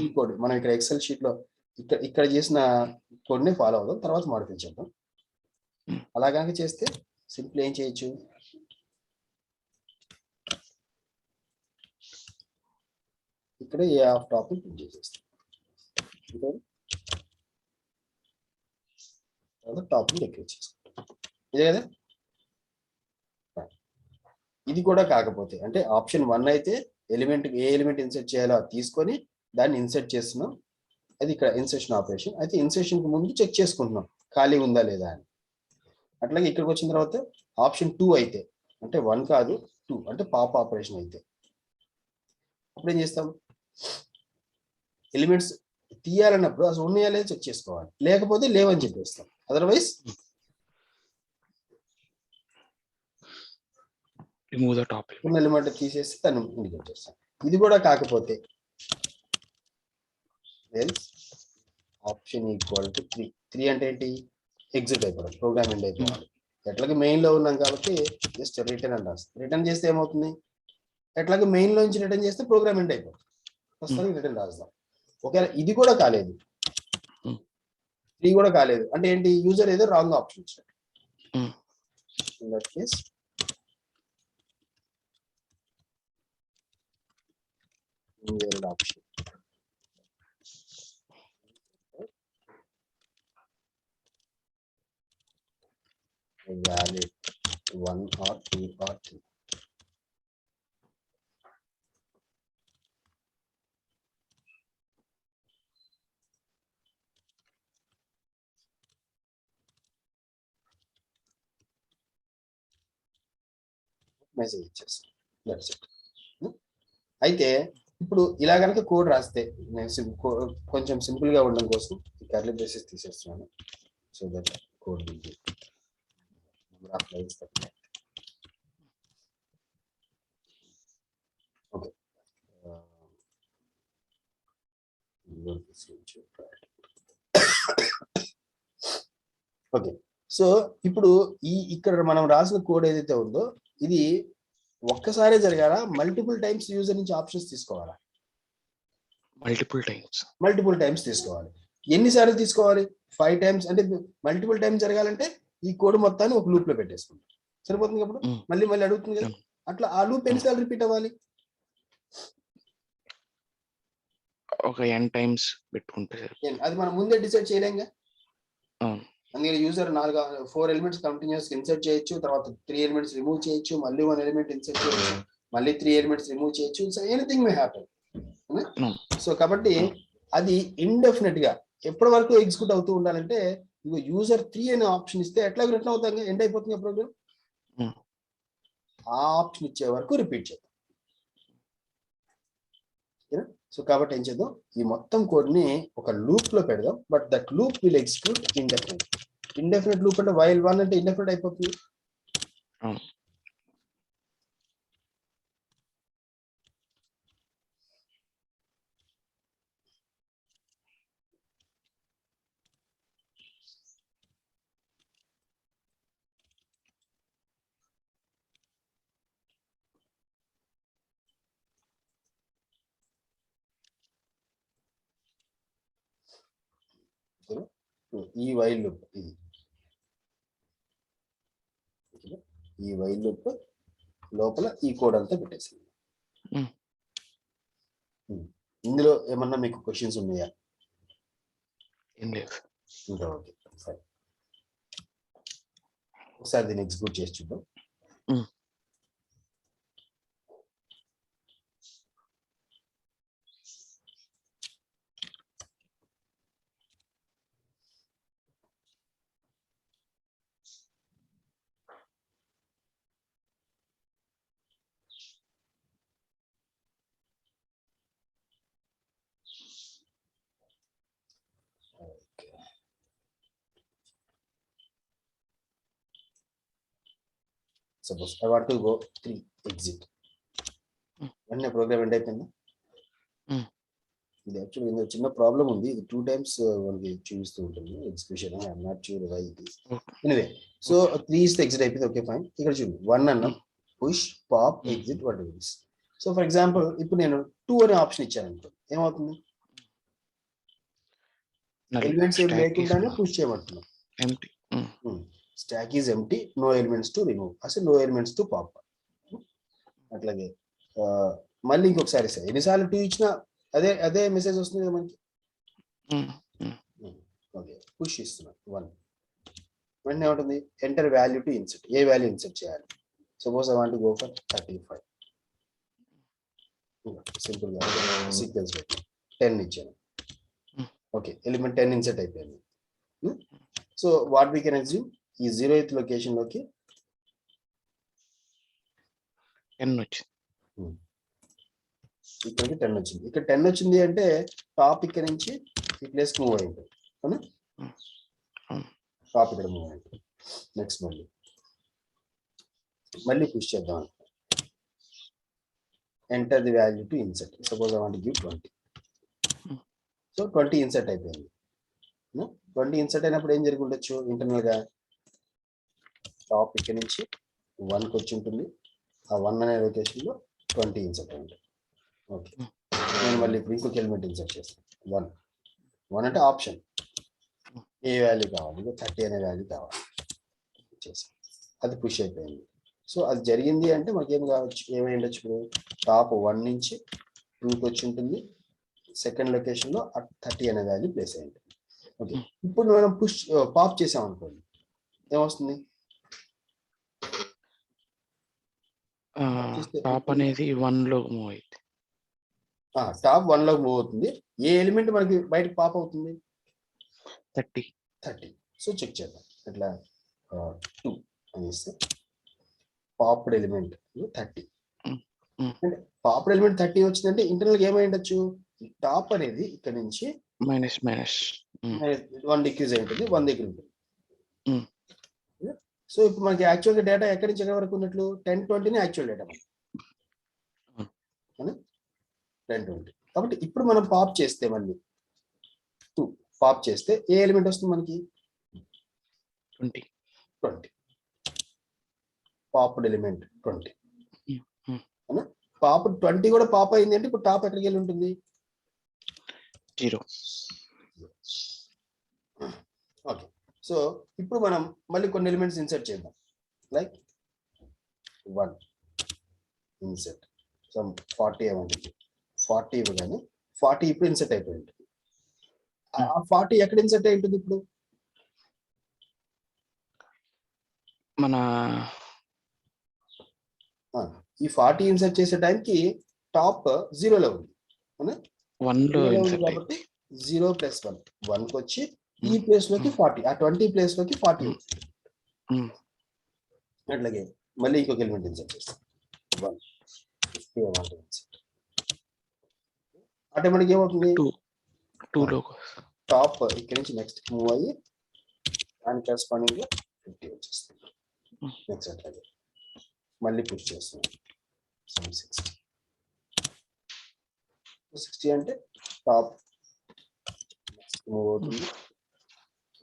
ఈ కోడ్ మనం ఇక్కడ ఎక్సెల్ షీట్ లో ఇక్కడ చేసిన కోడ్ ని ఫాలో అవుదాం, తర్వాత మాడిఫై చేద్దాం. అలా కనుక చేస్తే సింపుల్ ఏం చేయొచ్చు, ఇక్కడ ఏ ఆఫ్ టాప్ ని ప్రింట్ చేసేస్తాం, టాప్ ని డిక్రీజ్ చేసుకుంటాం. ఇదే కదా. ఇది కూడా కాకపోతే అంటే ఆప్షన్ 1 అయితే ఎలిమెంట్ ఏ ఎలిమెంట్ ఇన్సర్ట్ చేయాలో అది తీసుకొని దాన్ని ఇన్సర్ట్ చేస్తున్నాం, అది ఇక్కడ ఇన్సర్షన్ ఆపరేషన్. అయితే ఇన్సర్షన్ కి ముందు చెక్ చేసుకుంటున్నాం ఖాళీ ఉందా లేదా అని. అట్లాగే ఇక్కడికి వచ్చిన తర్వాత ఆప్షన్ 2 అయితే అంటే 1 కాదు 2 అంటే పాప్ ఆపరేషన్ అయితే అప్పుడు ఏం చేస్తాం, ఎలిమెంట్స్ తీయాలన్నప్పుడు అసలు ఉన్నాయా లేదా చెక్ చేసుకోవాలి, లేకపోతే లేవని చెప్పేస్తాం. Otherwise remove the top element తీసేసి దాన్ని ఇండికేట్ చేస్తాం. ఇది కూడా కాకపోతే ఆప్షన్ ఈక్వల్ టు 3 అంటే ఏంటి, ఎగ్జిట్ అయిపోవడం, ప్రోగ్రామ్ ఎండ్ అయిపోవాలి. ఎట్లాగే మెయిన్ లో ఉన్నాం కాబట్టి జస్ట్ రిటర్న్ అని రాస్తాం. రిటర్న్ చేస్తే ఏమవుతుంది, ఎట్లాగే మెయిన్ లో నుంచి రిటర్న్ చేస్తే ప్రోగ్రామ్ ఎండ్ అయిపోతుంది. ప్రస్తుతానికి రిటర్న్ రాస్తాం. ఒకవేళ ఇది కూడా కాలేదు, 3 కూడా కాలేదు అంటే ఏంటి, యూజర్ ఏదో రాంగ్ ఆప్షన్ ఇచ్చాడు. In that case invalid option valid 1 or 2 or 3. Message ఇచ్చేస్తాం. That's it. అయితే ఇప్పుడు ఇలా కనుక కోడ్ రాస్తే నేను కొంచెం సింపుల్ గా ఉండడం కోసం ఈ కర్లీ బ్రేసెస్ తీసేస్తున్నాను. So that code will be number of lines that. Okay, okay. So ఇప్పుడు ఇక్కడ మనం రాసిన కోడ్ ఏదైతే ఉందో ఇది ఒక్కసారే జరగాల, మల్టిపుల్ టైమ్స్ యూజర్ నుంచి ఆప్షన్స్ తీసుకోవాలా? మల్టిపుల్ టైమ్స్ తీసుకోవాలి. ఎన్నిసార్లు తీసుకోవాలి? 5 టైమ్స్. అంటే మల్టిపుల్ టైమ్స్ జరగాలంటే ఈ కోడ్ మొత్తాన్ని ఒక లూప్ లో పెట్టేసుకుంటాం, సరిపోతుంది. అప్పుడు మళ్ళీ మళ్ళీ అడుగుతుంది కదా, అట్లా ఆ లూప్ ఎన్నిసార్లు రిపీట్ అవ్వాలి? ఒక n టైమ్స్ పెట్టుకుంటే అది మనం ముందే డిసైడ్ చేయలేంగా. అందుకని యూజర్ 4 ఎలిమెంట్స్ కంటిన్యూస్ ఇన్సర్ట్ చేయొచ్చు, తర్వాత 3 ఎలిమెంట్స్ రిమూవ్ చేయొచ్చు, మళ్ళీ 1 ఎలిమెంట్ ఇన్సర్ట్ చేయొచ్చు, మళ్ళీ 3 ఎలిమెంట్స్ రిమూవ్ చేయొచ్చు. So anything may happen. So కాబట్టి అది ఇండెఫినెట్ గా ఎప్పటి వరకు ఎగ్జిక్యూట్ అవుతూ ఉండాలంటే, ఇగో యూజర్ 3 అనే ఆప్షన్ ఇస్తే ఎట్లా రిటర్న్ అవుతాం, ఎండ్ అయిపోతుంది ప్రోగ్రామ్. ఆ ఆప్షన్ ఇచ్చే వరకు రిపీట్ చేద్దాం. సో కాబట్టి ఏం చేద్దాం, ఈ మొత్తం కోడ్ ని ఒక లూప్ లో పెడదాం. But that loop will execute indefinite. Indefinite loop అంటే వైల్ 1 అంటే ఇండెఫినెట్ అయిపోతుంది. ఈ వైల్ లూప్ ఇది, ఈ వైల్ లూప్ లోపల ఈ కోడ్ అంతా పెట్టేసింది. ఇందులో ఏమన్నా మీకు క్వశ్చన్స్ ఉన్నాయా? ఏం లేదు. ఇంకా ఓకే ఫైన్. ఒకసారి దీన్ని ఎగ్జిక్యూట్ చేసి చూద్దాం. Suppose I want to go 3 exit. వెంటనే ప్రోగ్రామ్ ఎండ్ అయిపోయింది. ఇది యాక్చువల్లీ ఇందులో చిన్న ప్రాబ్లం ఉంది. ఇది 2 times మనకి చూపిస్తూ ఉంటుంది execution. I'm not sure why it is. Anyway so 3 is exit అయిపోయింది. Okay fine. ఇక్కడ చూడండి 1 అన్న push pop exit what it is. So for example ఇప్పుడు నేను 2 అనే ఆప్షన్ ఇచ్చాను అనుకో, ఏమవుతుంది? ఎలిమెంట్స్ ఏం లేకుండానే పుష్ చేయమంటున్నాం. Stack is empty, no elements to remove, అసలు నో ఎలిమెంట్స్ టు పాప్. అట్లాగే మళ్ళీ ఇంకొకసారి సార్ ఎన్నిసార్లు 2 ఇచ్చినా అదే అదే మెసేజ్ వస్తుంది కదా మనకి. ఓకే పుష్ ఇస్తున్నాం 1, వెంటనే ఏముంటుంది? Enter value to insert. ఏ వాల్యూ ఇన్సర్ట్ చేయాలి? Suppose I want to go for 35. Simple గా సీక్వెన్స్ పెట్టి 10 ఇచ్చాను. ఓకే ఎలిమెంట్ 10 ఇన్సర్ట్ అయిపోయింది. So what we can assume, ఈ 0th లొకేషన్ లోకి 10 వచ్చింది. ఇక్కడికి 10 వచ్చింది. ఇక్కడ 10 వచ్చింది అంటే టాప్ ఇక్కడ నుంచి ఈ ప్లేస్ మూవ్ అయింది. అవునా? టాప్ ఇక్కడ మూవ్ అయింది. నెక్స్ట్ మళ్ళీ పుష్ చేద్దాం. Enter the value to insert. Suppose I want give 20. So 20 insert అయిపోయింది. 20 ఇన్సర్ట్ అయినప్పుడు ఏం జరిగి ఉండొచ్చు? ఇంటర్నల్ గా టాప్ ఇక్కడ నుంచి 1కి వచ్చి ఉంటుంది. ఆ 1 అనే లొకేషన్ లో 20 ఇన్సర్ట్ అయింది. ఓకే నేను మళ్ళీ ఇప్పుడు ఇంకొక ఎలిమెంట్ ఇన్సర్ట్ చేస్తాను. 1 అంటే ఆప్షన్, ఏ వాల్యూ కావాలి? 30 అనే వాల్యూ కావాలి. అది పుష్ అయిపోయింది. సో అది జరిగింది అంటే మనకి ఏం కావచ్చు? ఏమై ఉండొచ్చు? ఇప్పుడు టాప్ 1 నుంచి 2కి వచ్చి ఉంటుంది. సెకండ్ లొకేషన్ లో 30 అనే వాల్యూ ప్లేస్ అయింది. ఓకే ఇప్పుడు మనం పుష్ పాప్ చేసాం అనుకోండి, ఏమొస్తుంది? టాప్ అనేది 1 లో మూవ్ అయితే టాప్ 1 లోకి మూవ్ అవుతుంది. ఏ ఎలిమెంట్ మనకి బయటకు పాప్ అవుతుంది? 30. సో చెక్ చేద్దాం. ఇట్లా 2 అని ఇస్తే పాప్డ్ ఎలిమెంట్ 30. అంటే పాప్డ్ ఎలిమెంట్ 30 వచ్చిందంటే ఇంటర్నల్ గా ఏమై ఉండొచ్చు? టాప్ అనేది ఇక్కడ నుంచి మైనస్ 1 డిక్రీజ్ అయి ఉంటుంది, 1 దగ్గర ఉంటుంది. సో ఇప్పుడు మనకి యాక్చువల్ డేటా ఎక్కడి నుంచి ఎక్కడి వరకు ఉన్నట్లు? 10-20 యాక్చువల్ డేటా మనకి 10-20. కాబట్టి ఇప్పుడు మనం పాప్ చేస్తే మళ్ళీ 2 పాప్ చేస్తే ఏ ఎలిమెంట్ వస్తుంది మనకి? 20. Popped element 20. పాప్ 20 కూడా పాప్ అయింది అంటే ఇప్పుడు టాప్ ఎక్కడికి వెళ్ళి ఉంటుంది? 0. ఓకే సో ఇప్పుడు మనం మళ్ళీ కొన్ని ఎలిమెంట్స్ ఇన్సర్ట్ చేద్దాం. లైక్ 1 ఇన్సర్ట్ సమ్ 40 ఏమంటుంది? 40 ఇవ్వగానే 40 ఇప్పుడు ఇన్సర్ట్ అయిపోయి ఉంటుంది. ఆ 40 ఎక్కడ ఇన్సర్ట్ అయి ఉంటుంది? ఇప్పుడు మన ఈ 40 ఇన్సర్ట్ చేసే టైంకి టాప్ 0లో ఉంది. 1 లో ఇన్సర్ట్ కాబట్టి 0 + 1 1కి వచ్చి ఈ ప్లేస్ లోకి 40, ఆ 20 ప్లేస్ లోకి 40 వచ్చింది. అట్లాగే మళ్ళీ ఇంకొక ఎలిమెంట్ ఇన్సర్ట్ చేస్తాం. 1 ఆటోమేటిక్ ఏమవుతుంది? 2 లో టాప్ ఇక్కడ నుంచి నెక్స్ట్ మూవ్ అయ్యి దాని కరెస్పాండింగ్ గా 50 వచ్చేస్తుంది. నెక్స్ట్ అట్లాగే మళ్ళీ పుష్ చేస్తున్నాం. 60 అంటే టాప్ నెక్స్ట్ మూవ్ అవుతుంది.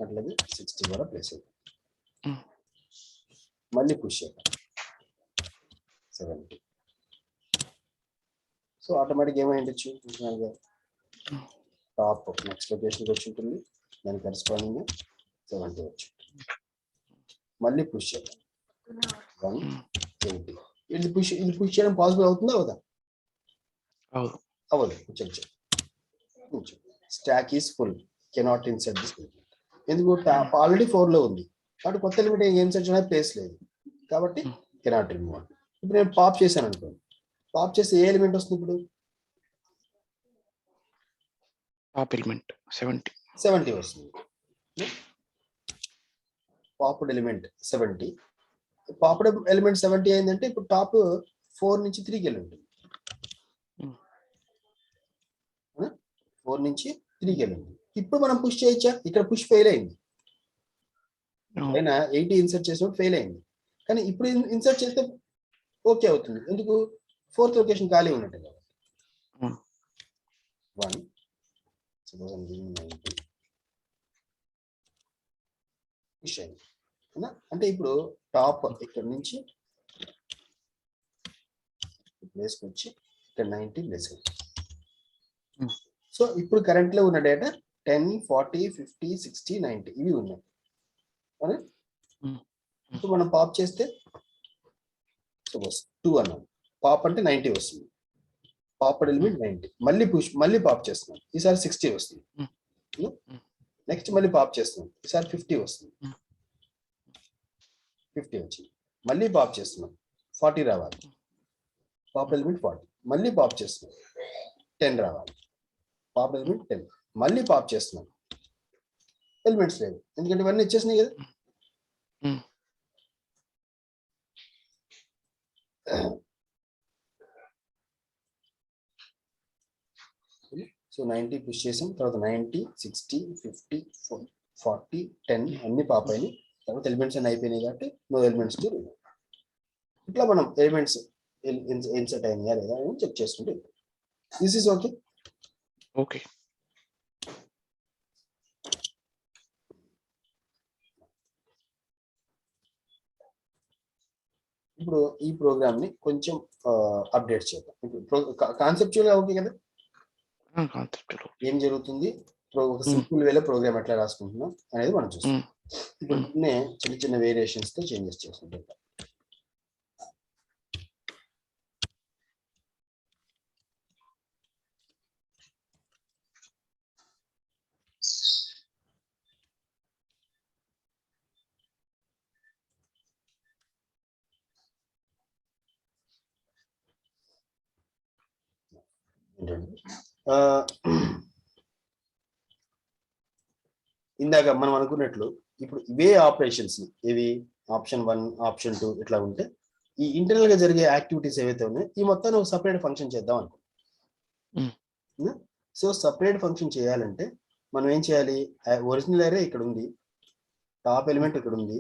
అట్లాగే 60 కూడా ప్లేస్ అవుతుంది. మళ్ళీ పుష్ చేద్దాం 70. సో ఆటోమేటిక్ ఏమై ఉండొచ్చు? టాప్ నెక్స్ట్ లొకేషన్కి వచ్చి ఉంటుంది. దాని కరెస్పాండింగ్ 70 వచ్చి మళ్ళీ పుష్ చేద్దాం 180. ఇది పుష్ చేయడం పాసిబుల్ అవుతుందా అవుదా? అవ్వదు. Stock is full, cannot insert this element. ఎందుకు? టాప్ ఆల్రెడీ 4 లో ఉంది కాబట్టి కొత్త ఎలిమెంట్ ఇన్సర్ట్ చేయడానికి ప్లేస్ లేదు కాబట్టి కెనాట్ రిమూవ్. ఇప్పుడు నేను పాప్ చేశాను అనుకోండి, పాప్ చేస్తే ఏ ఎలిమెంట్ వస్తుంది? ఇప్పుడు టాప్ ఎలిమెంట్ 70 వస్తుంది. Popped element 70. పాప్డ్ ఎలిమెంట్ 70 అయిందంటే ఇప్పుడు టాప్ 4 నుంచి 3కి వెళ్ళి ఉంటుంది. 4 నుంచి 3కి వెళ్ళి ఉంటుంది. ఇప్పుడు మనం పుష్ చేయొచ్చా? ఇక్కడ పుష్ ఫెయిల్ అయింది. అయినా 80 ఇన్సర్ట్ చేసినప్పుడు ఫెయిల్ అయింది. కానీ ఇప్పుడు ఇన్సర్ట్ చేస్తే ఓకే అవుతుంది. ఎందుకు? 4th లొకేషన్ ఖాళీ ఉన్నట్టు కాబట్టి 1 సపోజ్ 90 పుష్ అయింది. అంటే ఇప్పుడు టాప్ ఇక్కడ నుంచి ప్లేస్కి వచ్చి ఇక్కడ 90 ప్లేస్ అయింది. సో ఇప్పుడు కరెంట్ లో ఉన్న డేటా 10, 40, 50, 60, 90 ఇవి ఉన్నాయి. ఇప్పుడు మనం పాప్ చేస్తే సపోజ్ 2 అన్నాం. పాప్ అంటే 90 వస్తుంది. Pop element 90. మళ్ళీ పాప్ చేస్తున్నాం. ఈసారి 60 వస్తుంది. నెక్స్ట్ మళ్ళీ పాప్ చేస్తున్నాం. ఈసారి 50 వస్తుంది. 50 వచ్చింది. మళ్ళీ పాప్ చేస్తున్నాం. 40 రావాలి. Pop element 40. మళ్ళీ పాప్ చేస్తున్నాం. 10 రావాలి. Pop element 10. మళ్ళీ పాప్ చేస్తున్నాం. ఎలిమెంట్స్ లేవు ఎందుకంటే ఇవన్నీ ఇచ్చేసినాయి కదా. సో 90 పుష్ చేసాం. తర్వాత 90, 60, 50, 40, 10 అన్ని పాప్ అయినాయి. తర్వాత ఎలిమెంట్స్ అన్ని అయిపోయినాయి కాబట్టి నో ఎలిమెంట్స్ టు రిమూవ్. ఇట్లా మనం ఎలిమెంట్స్ ఇన్సర్ట్ అయినాయా లేదా అని చెక్ చేసుకుంటే దిస్ ఈస్ ఓకే. ఓకే. ఇప్పుడు ఈ ప్రోగ్రామ్ ని కొంచెం అప్డేట్ చేద్దాం. ఇప్పుడు కాన్సెప్చువల్ గా ఓకే కదా. ఏం జరుగుతుంది, ఒక సింపుల్ వేలో ప్రోగ్రామ్ ఎట్లా రాసుకుంటున్నాం అనేది మనం చూస్తాం. ఇప్పుడు చిన్న చిన్న వేరియేషన్స్ తో చేంజెస్ చేసుకుంటాం. ఇందాక మనం అనుకున్నట్లు ఇప్పుడు ఇవే ఆపరేషన్స్ ఇవి ఆప్షన్ 1, ఆప్షన్ 2 ఇట్లా ఉంటే ఈ ఇంటర్నల్ గా జరిగే యాక్టివిటీస్ ఏవైతే ఉన్నాయో ఈ మొత్తాన్ని ఒక సపరేట్ ఫంక్షన్ చేద్దాం అనుకుంటున్నాం. సో సపరేట్ ఫంక్షన్ చేయాలంటే మనం ఏం చేయాలి? ఒరిజినల్ అరే ఇక్కడ ఉంది, టాప్ ఎలిమెంట్ ఇక్కడ ఉంది,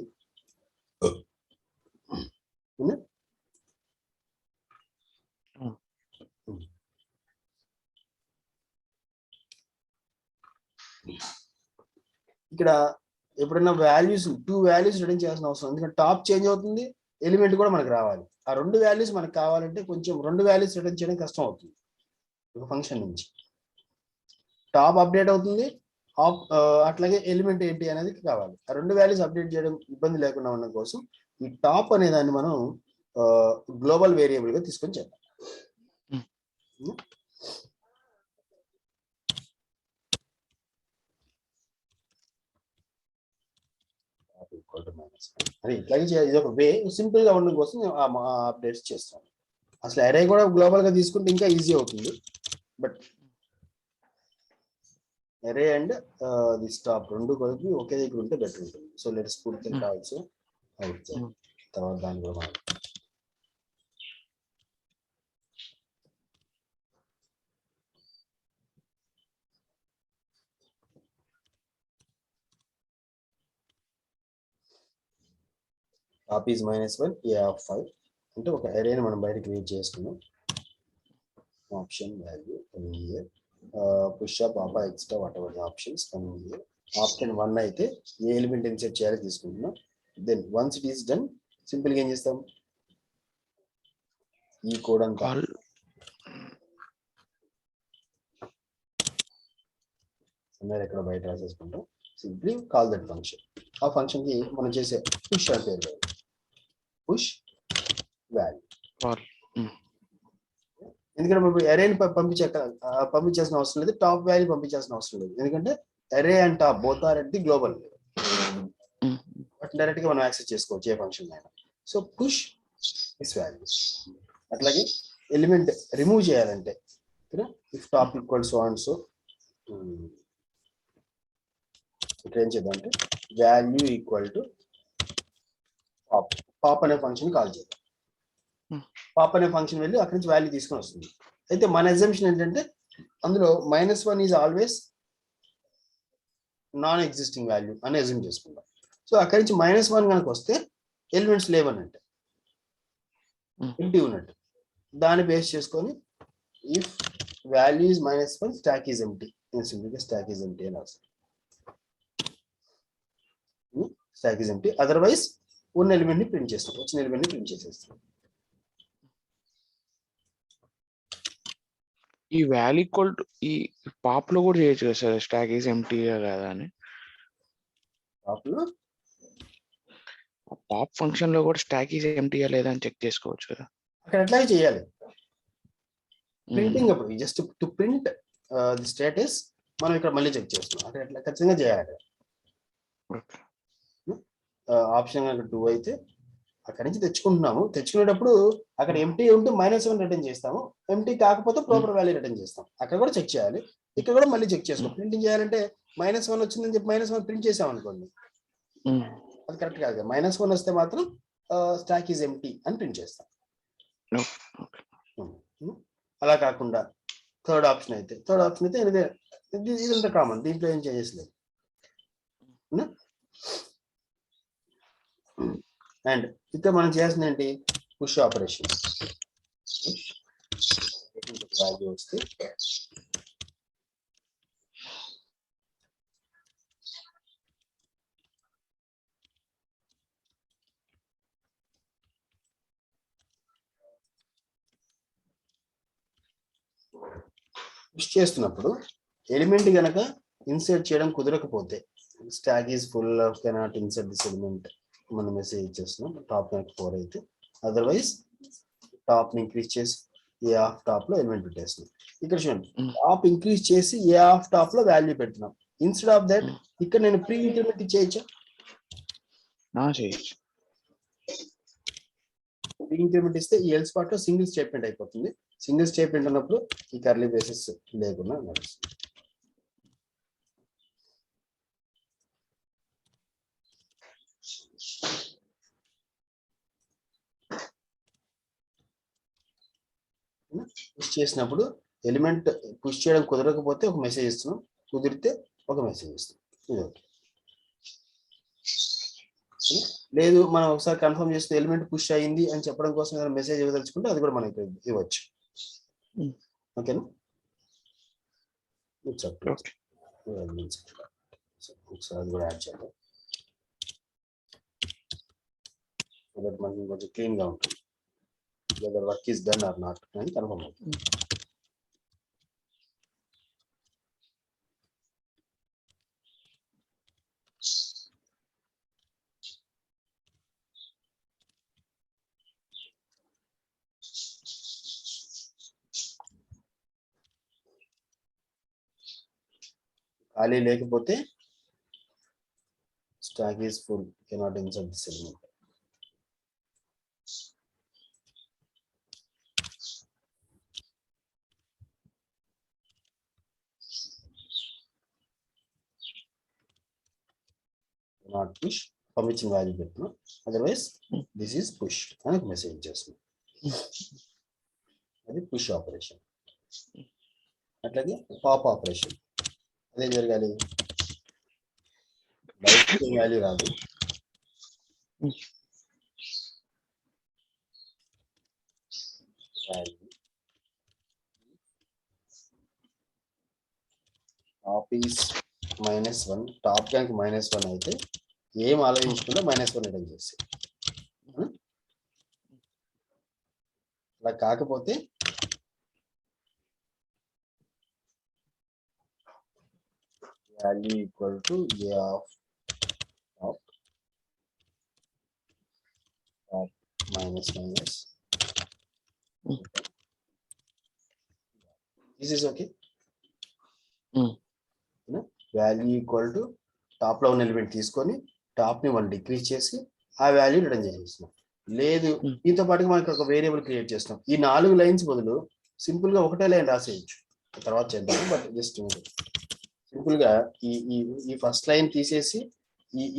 ఇక్కడ ఎప్పుడైనా వాల్యూస్ 2 వాల్యూస్ రిటర్న్ చేయాల్సిన అవసరం, ఎందుకంటే టాప్ చేంజ్ అవుతుంది, ఎలిమెంట్ కూడా మనకు రావాలి. ఆ 2 వాల్యూస్ మనకు కావాలంటే కొంచెం 2 వాల్యూస్ రిటర్న్ చేయడం కష్టం అవుతుంది. ఒక ఫంక్షన్ నుంచి టాప్ అప్డేట్ అవుతుంది, అట్లాగే ఎలిమెంట్ ఏంటి అనేది కావాలి. ఆ 2 వాల్యూస్ అప్డేట్ చేయడం ఇబ్బంది లేకుండా ఉండడం కోసం ఈ టాప్ అనే దాన్ని మనం గ్లోబల్ వేరియబుల్ గా తీసుకొని చేద్దాం. అని ఇట్లాగే ఇది ఒక వే సింపుల్ గా ఉండడం కోసం అప్డేట్స్ చేస్తాం. అసలు అరే కూడా గ్లోబల్ గా తీసుకుంటే ఇంకా ఈజీ అవుతుంది. బట్ అరే అండ్ దిస్ టాప్ రెండు కలిపి ఒకే దగ్గర ఉంటే బెటర్ ఉంటుంది. So let's put that also out side. తర్వాత దాని కూడా మనం టాప్ ఈజ్ -1 a of 5 అంటే ఒక అరేని మనం బయట క్రియేట్ చేసుకున్నాం. ఆప్షన్ వాల్యూ హియర్ పుష్ అప్ ఆపా extra whatever the options here. Option 1 అయితే ఏ ఎలిమెంట్ ఇన్సర్ట్ చేయాలో తీసుకుంటున్నాం. Then once it is done simple గా ఏం చేస్తాం, ఈ కోడ్ అంతా ఎక్కడ బయట రాసేసుకుంటాం. Simply call that function. ఆ ఫంక్షన్ కి మనం చేసే పుష్ అని పేరు, పుష్ వాల్యూ. ఎందుకంటే మనం అరేని పంపించాల్సిన అవసరం లేదు, టాప్ వాల్యూ పంపించాల్సిన అవసరం లేదు, ఎందుకంటే array and top both are at the global, but direct గా మనం యాక్సెస్ చేసుకోవచ్చు ఏ ఫంక్షన్ అయినా. So push this value. అట్లాగే ఎలిమెంట్ రిమూవ్ చేయాలంటే if top equal so and so, ఇక్కడ ఏం చేద్దాం అంటే value equal to pop, pop అనే ఫంక్షన్ కాల్ చేద్దాం. పాప్ అనే ఫంక్షన్ వెళ్ళి అక్కడి నుంచి వాల్యూ తీసుకొని వస్తుంది. అయితే మన అజంప్షన్ ఏంటంటే అందులో -1 is always non existing value అని అజ్యూమ్ చేసుకుందాం. సో అక్కడి నుంచి -1 కనుక వస్తే ఎలిమెంట్స్ లేవన్నట్టు, ఎంటీ ఉన్నట్టు. దాన్ని బేస్ చేసుకొని if value is -1 stock is empty, సింపుల్గా స్టాక్ ఈజ్ ఎంటీ అని రాస్తాం. స్టాక్ ఈజ్ ఎంటీ, అదర్వైజ్ ఉన్న ఎలిమెంట్ ని ప్రింట్ చేస్తాం, వచ్చిన ఎలిమెంట్ ని ప్రింట్ చేసేస్తాం. ఈ వాల్యూ ఈక్వల్ టు ఈ పాప్ లో కూడా చేయొచ్చు కదా సార్, స్టాక్ ఈజ్ ఎంటీ కదా అని. పాప్ ఫంక్షన్ లో కూడా స్టాక్ ఈజ్ ఎంటీ లేదా అని చెక్ చేసుకోవచ్చు కదా. అక్కడ ఎట్లాగే చేయాలి ప్రింటింగ్ అప్పుడు, just to print the status మనం ఇక్కడ మళ్ళీ చెక్ చేస్తున్నాం, అక్కడ ఎట్లా ఖచ్చితంగా చేయాలి. ఆప్షన్ కనుక 2 అయితే అక్కడి నుంచి తెచ్చుకుంటున్నాము, తెచ్చుకునేటప్పుడు అక్కడ ఎంటీ ఉంటే -1 రిటర్న్ చేస్తాము, ఎంటీ కాకపోతే ప్రాపర్ వాల్యూ రిటర్న్ చేస్తాం. అక్కడ కూడా చెక్ చేయాలి, ఇక్కడ కూడా మళ్ళీ చెక్ చేసుకో. ప్రింటింగ్ చేయాలంటే -1 వచ్చిందని చెప్పి -1 ప్రింట్ చేసాం అనుకోండి, అది కరెక్ట్ కాదు. -1 వస్తే మాత్రం స్టాక్ ఈజ్ ఎంటీ అని ప్రింట్ చేస్తాం. అలా కాకుండా థర్డ్ ఆప్షన్ అయితే ఇదంతా కామన్, దీంట్లో ఏం చేంజెస్ లేదు. అండ్ ఇక్కడ మనం చేయాల్సింది ఏంటి, పుష్ ఆపరేషన్. వాల్యూ వస్తే పుష్ చేస్తున్నప్పుడు ఎలిమెంట్ గనక ఇన్సర్ట్ చేయడం కుదరకపోతే, stock is full of cannot insert this element మనం మెసేజ్ ఇచ్చేస్తున్నాం, టాప్ కనుక 4 అయితే, అదర్వైజ్ టాప్ ని ఇంక్రీజ్ చేసి ఏ ఆఫ్ టాప్ లో ఎలిమెంట్ పెట్టేస్తున్నాం. ఇక్కడ చూడండి, టాప్ ఇంక్రీజ్ చేసి ఏ ఆఫ్ టాప్ లో వాల్యూ పెడుతున్నాం. ఇన్స్టెడ్ ఆఫ్ దట్ ఇక్కడ నేను ప్రీ ఇంక్రిమెంట్ చేయొచ్చా, ప్రీ ఇంక్రిమెంట్ ఇస్తే ఈ ఎల్స్ పార్ట్ లో సింగిల్ స్టేట్మెంట్ అయిపోతుంది. సింగిల్ స్టేట్మెంట్ ఉన్నప్పుడు ఈ కర్లీ బ్రేసెస్ లేకుండా నడుస్తుంది. పుష్ చేసినప్పుడు ఎలిమెంట్ పుష్ చేయడం కుదరకపోతే ఒక మెసేజ్ ఇస్తున్నాం, కుదిరితే ఒక మెసేజ్ ఇస్తున్నాం. ఇది ఓకే. లేదు మనం ఒకసారి కన్ఫర్మ్ చేస్తే ఎలిమెంట్ పుష్ అయ్యింది అని చెప్పడం కోసం ఏదైనా మెసేజ్ ఇవ్వదలుచుకుంటే అది కూడా మనకి ఇవ్వచ్చు. ఓకేనా, ఒకసారి అది కూడా యాడ్ చేద్దాం, మనకి కొంచెం క్లీన్ గా ఉంటుంది. whether work is done or not అని కన్ఫర్మ్ అవుతుంది. ఖాళీ లేకపోతే stock is full cannot insert this element. Not push, పంపించిన వాల్యూ పెడుతున్నాం, అదర్వైజ్ దిస్ ఈజ్ పుష్ అని ఒక మెసేజ్ చేస్తున్నాం. అది పుష్ ఆపరేషన్. అట్లాగే పాప్ ఆపరేషన్, అదేం జరగాలి, బయట వాల్యూ రాదు, టాప్ ఈజ్ -1, టాప్ కనుక -1 అయితే ఏం ఆలోచించకుండా -1 రిటర్న్ చేసి, అలా కాకపోతే value equal to a of top minus. Mm. This is okay. Mm. Value equal to top లో ఉన్న ఎలిమెంట్ తీసుకొని టాప్ ని మనం డిక్రీజ్ చేసి ఆ వాల్యూ రిటర్న్ చేసేస్తున్నాం. లేదు దీంతో పాటుగా మనకి ఒక వేరియబుల్ క్రియేట్ చేస్తున్నాం. ఈ 4 లైన్స్ బదులు సింపుల్ గా ఒకటే లైన్ రాసేయచ్చు, తర్వాత చేద్దాం. బట్ జస్ట్ సింపుల్ గా ఈ ఫస్ట్ లైన్ తీసేసి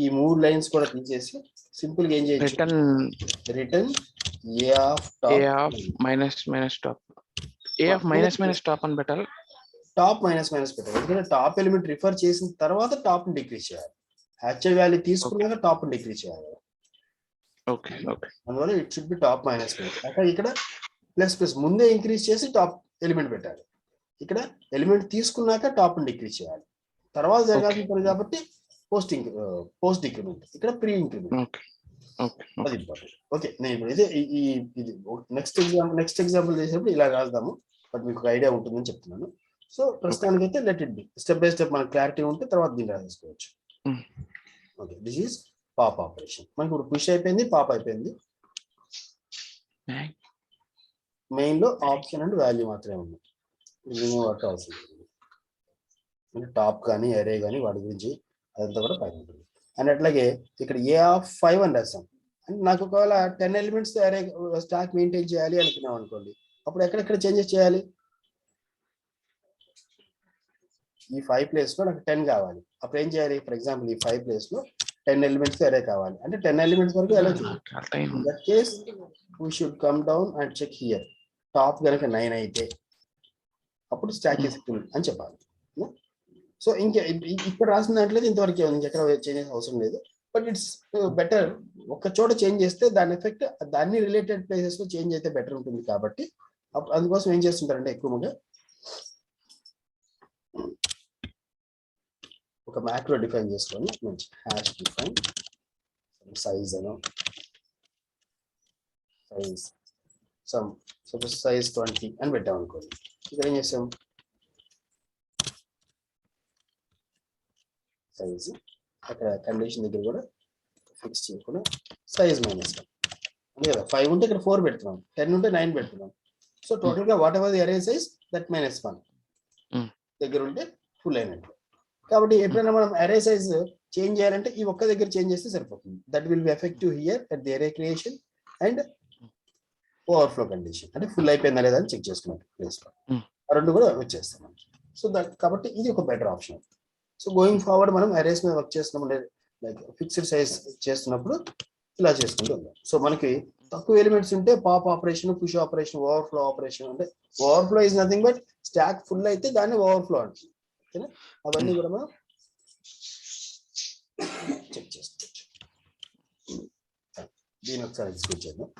ఈ 3 లైన్స్ కూడా తీసేసి సింపుల్ గా ఏం చేయొచ్చు, రిటర్న్ ఏ ఆఫ్ టాప్ అని పెట్టాలి. టాప్ మైనస్ పెట్టాలి, ఎందుకంటే టాప్ ఎలిమెంట్ రిఫర్ చేసిన తర్వాత టాప్ ని డిక్రీజ్ చేయాలి. యాక్చువల్ వాల్యూ తీసుకున్నాక టాప్ ని డిక్రీజ్ చేయాలి. ఓకే ఓకే, అందువల్ల it should B top minus. అక్కడ ఇక్కడ ప్లస్ ముందే ఇంక్రీజ్ చేసి టాప్ ఎలిమెంట్ పెట్టాలి. ఇక్కడ ఎలిమెంట్ తీసుకున్నాక టాప్ ని డిక్రీజ్ చేయాలి. తర్వాత జరగాల్సిన పని కాబట్టి పోస్ట్ డిక్రిమెంట్, ఇక్కడ ప్రీ ఇంక్రిమెంట్. అది ఇంపార్టెంట్. ఓకే, నేను ఇప్పుడు ఇది నెక్స్ట్ ఎగ్జాంపుల్ చేసేటప్పుడు ఇలా రాద్దాము, బట్ మీకు ఐడియా ఉంటుందని చెప్తున్నాను. సో ప్రస్తుతానికి అయితే let it be, step by step మనకు క్లారిటీ ఉంటే తర్వాత దీన్ని రాసేసుకోవచ్చు. Okay, this is pop operation. మనకి ఇప్పుడు పుష్ అయిపోయింది, పాప్ అయిపోయింది. మెయిన్ లో ఆప్షన్ అండ్ వాల్యూ మాత్రమే ఉంది, వర్క్ అవసరం లేదు. టాప్ కానీ అరే కానీ వాటి గురించి అదంతా కూడా పైన ఉంటుంది. అండ్ అట్లాగే ఇక్కడ ఏ ఆఫ్ 5 అని రాస్తాం. అంటే నాకు ఒకవేళ 10 ఎలిమెంట్స్ అరే స్టాక్ మెయింటైన్ చేయాలి అనుకున్నాం అనుకోండి, అప్పుడు ఎక్కడెక్కడ చేంజెస్ చేయాలి? ఈ 5 ప్లేస్ లో నాకు 10 కావాలి. అప్పుడు ఏం చేయాలి? ఫర్ ఎగ్జాంపుల్ ఈ 5 ప్లేస్ లో 10 ఎలిమెంట్స్ అరే కావాలి అంటే 10 ఎలిమెంట్స్ వరకు ఎలా చేయాలి? In that case we should come down and check here. Top కనుక 9 అయితే అప్పుడు స్టాక్ ఇస్ ఫుల్ అని చెప్పాలి. సో ఇక్కడ రాసిన దాంట్లో ఇంతవరకు ఇంకెక్కడ చేంజెస్ అవసరం లేదు. బట్ ఇట్స్ బెటర్ ఒక చోట చేంజ్ చేస్తే దాని ఎఫెక్ట్ దాన్ని రిలేటెడ్ ప్లేసెస్ లో చేంజ్ అయితే బెటర్ ఉంటుంది. కాబట్టి అందుకోసం ఏం చేస్తుంటారంటే ఎక్కువగా ఒక మ్యాక్రో డిఫైన్ చేసుకొని మంచి హ్యాష్ డిఫైన్ సైజ్ అను సైజ్ 20 అని పెట్టాం అనుకోండి. ఇక్కడ ఏం చేసాం, సైజ్ అక్కడ కండిషన్ దగ్గర కూడా ఫిక్స్ చేయకుండా సైజ్ -1 అంతే కదా. 5 ఉంటే ఇక్కడ 4 పెడుతున్నాం, 10 ఉంటే 9 పెడుతున్నాం. సో టోటల్ గా వాట్ ఎవర్ ది అరే సైజ్ దట్ -1 దగ్గర ఉంటే ఫుల్ అయినట్టు. కాబట్టి ఎప్పుడైనా మనం అరే సైజ్ చేంజ్ చేయాలంటే ఈ ఒక్క దగ్గర చేంజ్ చేస్తే సరిపోతుంది. That will be effective here at the అరే క్రియేషన్ అండ్ ఓవర్ఫ్లో కండిషన్, అంటే ఫుల్ అయిపోయిందా లేదా అని చెక్ చేసుకున్నట్టు ప్లేస్ లో ఆ రెండు కూడా వచ్చేస్తాం. సో దట్ కాబట్టి ఇది ఒక better option. So going forward మనం అరేస్ మీద వర్క్ చేస్తున్నప్పుడు లైక్ ఫిక్స్డ్ సైజ్ చేస్తున్నప్పుడు ఇలా చేసుకుంటూ ఉందాం. సో మనకి తక్కువ ఎలిమెంట్స్ ఉంటే pop operation, push operation, overflow operation. అంటే overflow is nothing but stack full అయితే దాన్ని ఓవర్ఫ్లో అంటుంది. ఓకేనా, అవన్నీ కూడా మనం చెక్ చేసుకోవచ్చు. దీని ఒకసారి ఎగ్జిక్యూట్ చేద్దాం.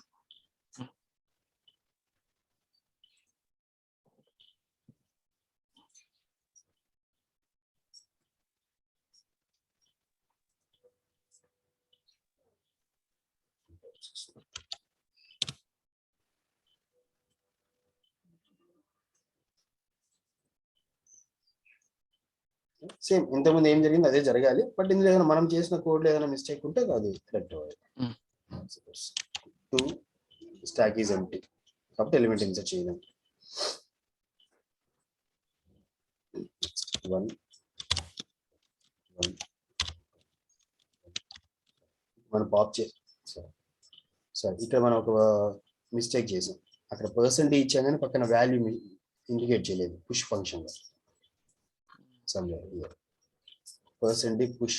సేమ్ ఇంతకుముందు ఏం జరిగింది అదే జరగాలి. బట్ ఇందులో ఏదైనా మనం చేసిన కోడ్ లో ఏదైనా మిస్టేక్ ఉంటే అది కరెక్ట్ అవ్వాలి. 2 స్టాక్ ఈజ్ ఎంప్టీ కాబట్టి ఎలిమెంట్ ఇన్సర్ట్ చేయలేం. 1 మనం పాప్ చేసాం. సరే, ఇక్కడ మనం ఒక మిస్టేక్ చేసాం. అక్కడ పర్సెంట్ ఇచ్చాం కానీ పక్కన వాల్యూ ఇండికేట్ చేయలేదు పుష్ ఫంక్షన్ లో. Percent push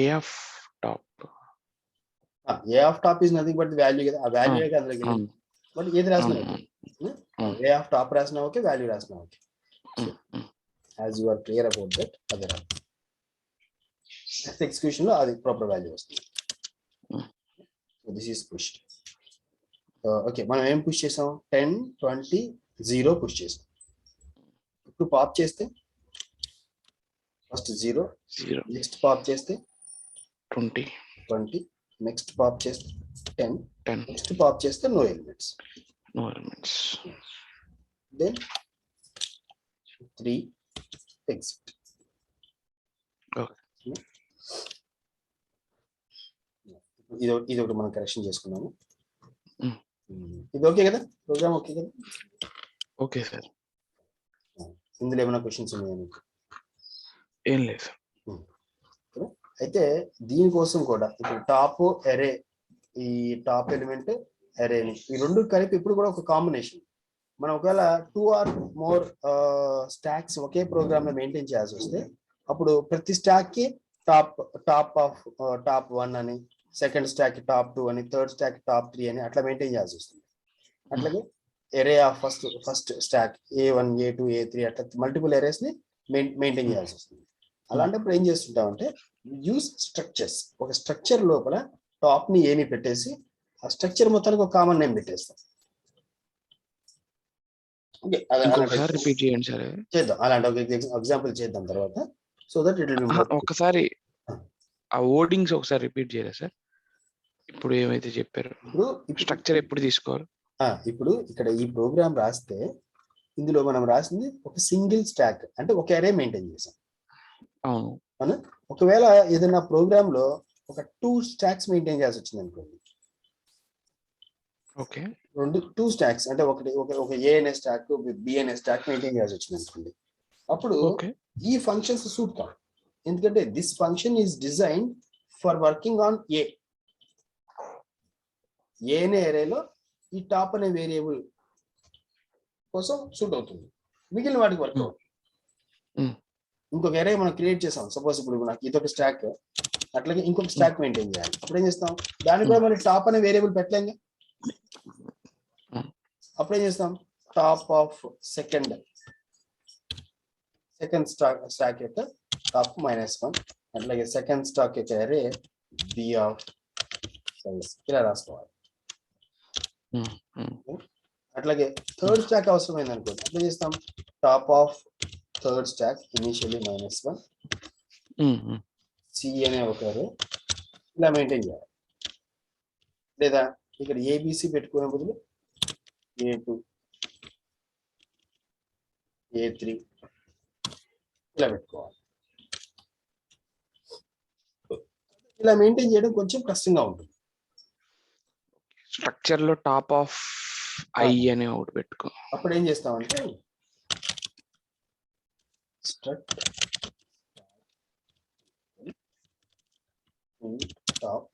a of top is nothing but value కదా. ఆ వాల్యూ అందులో బట్ ఏది రాసినా ఏ ఆఫ్ టాప్ రాసినా ఓకే, వాల్యూ రాసినా okay. As you are clear about that అదే రాదు. నెక్స్ట్ ఎగ్జిక్యూషన్ లో అది ప్రాపర్ వాల్యూ వస్తుంది. This is push. ఓకే, మనం ఏం పుష్ చేసాం? 10, 20, 0 పుష్ చేసాం. ఇప్పుడు పాప్ చేస్తే ఫస్ట్ 0, నెక్స్ట్ పాప్ చేస్తే 20, నెక్స్ట్ పాప్ చేస్తే 10, నెక్స్ట్ పాప్ చేస్తే no elements. then 3 exit. Okay. ఇది ఒకటి మనం కరెక్షన్ చేసుకున్నాము. Mm. ఇది ఓకే కదా, ప్రోగ్రామ్ ఓకే కదా? Okay sir. ఇందులో ఏమైనా క్వశ్చన్స్ ఉన్నాయా మీకు? ఏం లేదు సార్. అయితే దీనికోసం కూడా ఇప్పుడు టాప్ అరే, ఈ టాప్ ఎలిమెంట్ అరేని ఈ రెండు కలిపి ఇప్పుడు కూడా ఒక కాంబినేషన్. మనం ఒకవేళ 2 or more స్టాక్స్ ఒకే ప్రోగ్రామ్ లో మెయింటైన్ చేయాల్సి వస్తే అప్పుడు ప్రతి స్టాక్ కి టాప్ 1 అని, సెకండ్ స్టాక్ టాప్ 2 అని, థర్డ్ స్టాక్ టాప్ 3 అని అట్లా మెయింటైన్ చేయాల్సి వస్తుంది. అట్లాగే ఎరే of first stock A1 A2 A3 అట్లా మల్టిపుల్ ఎరేస్ ని మెయింటైన్ చేయాల్సి వస్తుంది. అలాంటప్పుడు ఏం చేస్తుంటామంటే యూస్ స్ట్రక్చర్స్. ఒక స్ట్రక్చర్ లోపల టాప్ ని ఏని పెట్టేసి ఆ స్ట్రక్చర్ మొత్తానికి ఒక కామన్ నేమ్ పెట్టేస్తాం. ఇంకొకసారి రిపీట్ చేయండి సార్. చేద్దాం, అలాంటి ఒక ఎగ్జాంపుల్ చేద్దాం తర్వాత, so that it will be more. ఒకసారి ఆ వర్డింగ్స్ ఒకసారి రిపీట్ చేయరా సార్? ఇప్పుడు ఏమైతే చెప్పారు, స్ట్రక్చర్ ఎప్పుడు తీసుకోవాలి? ఇప్పుడు ఇక్కడ ఈ ప్రోగ్రామ్ రాస్తే ఇందులో మనం రాసింది ఒక సింగిల్ స్టాక్, అంటే ఒక అరే మెయింటైన్ చేసాం. అవును. ఒకవేళ ఏదైనా ప్రోగ్రామ్ లో ఒక 2 స్టాక్స్ మెయింటైన్ చేయాల్సి వచ్చింది అనుకోండి. ఓకే, 2 స్టాక్స్ అంటే ఒక ఏ అనే స్టాక్, బి అనే స్టాక్ మెయింటైన్ చేయాల్సి వచ్చింది అనుకోండి. అప్పుడు ఈ ఫంక్షన్స్ సూట్ కావు, ఎందుకంటే this function is design for working on a అనే అరేలో ఈ టాప్ అనే వేరియబుల్ కోసం సూట్ అవుతుంది, మిగిలిన వాటికి వర్క్ అవుతుంది. ఇంకొక అరే మనం క్రియేట్ చేసాం, సపోజ్ ఇప్పుడు నాకు ఇదొక స్టాక్, అట్లాగే ఇంకొక స్టాక్ మెయింటైన్ చేయాలి. అప్పుడు ఏం చేస్తాం, దానికి కూడా మనం టాప్ అనే వేరియబుల్ పెట్టలేంగా. అప్పుడు ఏం చేస్తాం, టాప్ ఆఫ్ సెకండ్ స్టాక్ యొక్క టాప్ -1, అట్లాగే సెకండ్ స్టాక్ యొక్క అరే బి ఆఫ్ సైజ్ ఇలా రాసుకోవాలి. అట్లాగే థర్డ్ స్టాక్ అవసరమైంది అనుకోండి, అట్లా చేస్తాం top of third stack initially -1 C అనే ఒక అరే ఇలా మెయింటైన్ చేయాలి. లేదా ఇక్కడ ఏబిసి పెట్టుకునే బదులు A2 A3 ఇలా పెట్టుకోవాలి. ఇలా మెయింటైన్ చేయడం కొంచెం కష్టంగా ఉంటుంది. స్ట్రక్చర్ లో టాప్ ఆఫ్ ఐ అని ఒకటి పెట్టుకో. అప్పుడు ఏం చేస్తామంటే స్ట్రక్ట్ టాప్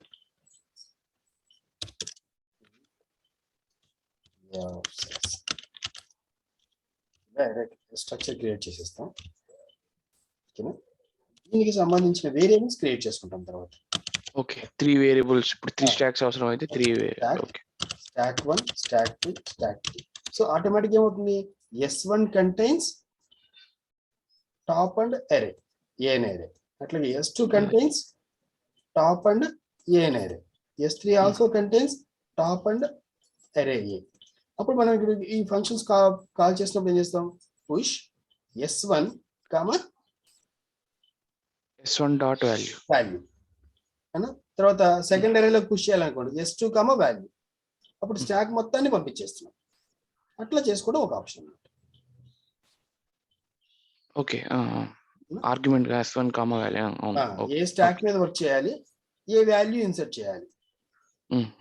స్ట్రక్చర్ క్రియేట్ చేసేస్తాం. ఓకేనా, దీనికి సంబంధించిన వేరియబుల్స్ క్రియేట్ చేసుకుంటాం తర్వాత. Okay, 3 variables. ఇప్పుడు 3 స్టాక్స్ అవసరం అయితే 3 okay, stock 1 stock 2 stock 3. So automatic ఏమవుతుంది, S1 కంటైన్స్ టాప్ అండ్ అరే ఏ అనే అరే, అట్లాగే S2 కంటైన్స్ టాప్ అండ్ ఏ అనే అరే, S3 also contains top and అరే ఏ. అప్పుడు మనం ఇక్కడ ఈ ఫంక్షన్స్ కాల్ చేసినప్పుడు ఏం చేస్తాం, push S1 S1 dot value అనా, తర్వాత సెకండ్ అరేలో పుష్ చేయాలనుకోండి S2 వాల్యూ. అప్పుడు స్టాక్ మొత్తాన్ని పంపించేస్తున్నాం. అట్లా చేసుకోవడం ఒక option. Okay, argument S1 value. ఏ స్టాక్ మీద వర్క్ చేయాలి, ఏ వాల్యూ ఇన్సర్ట్ చేయాలి.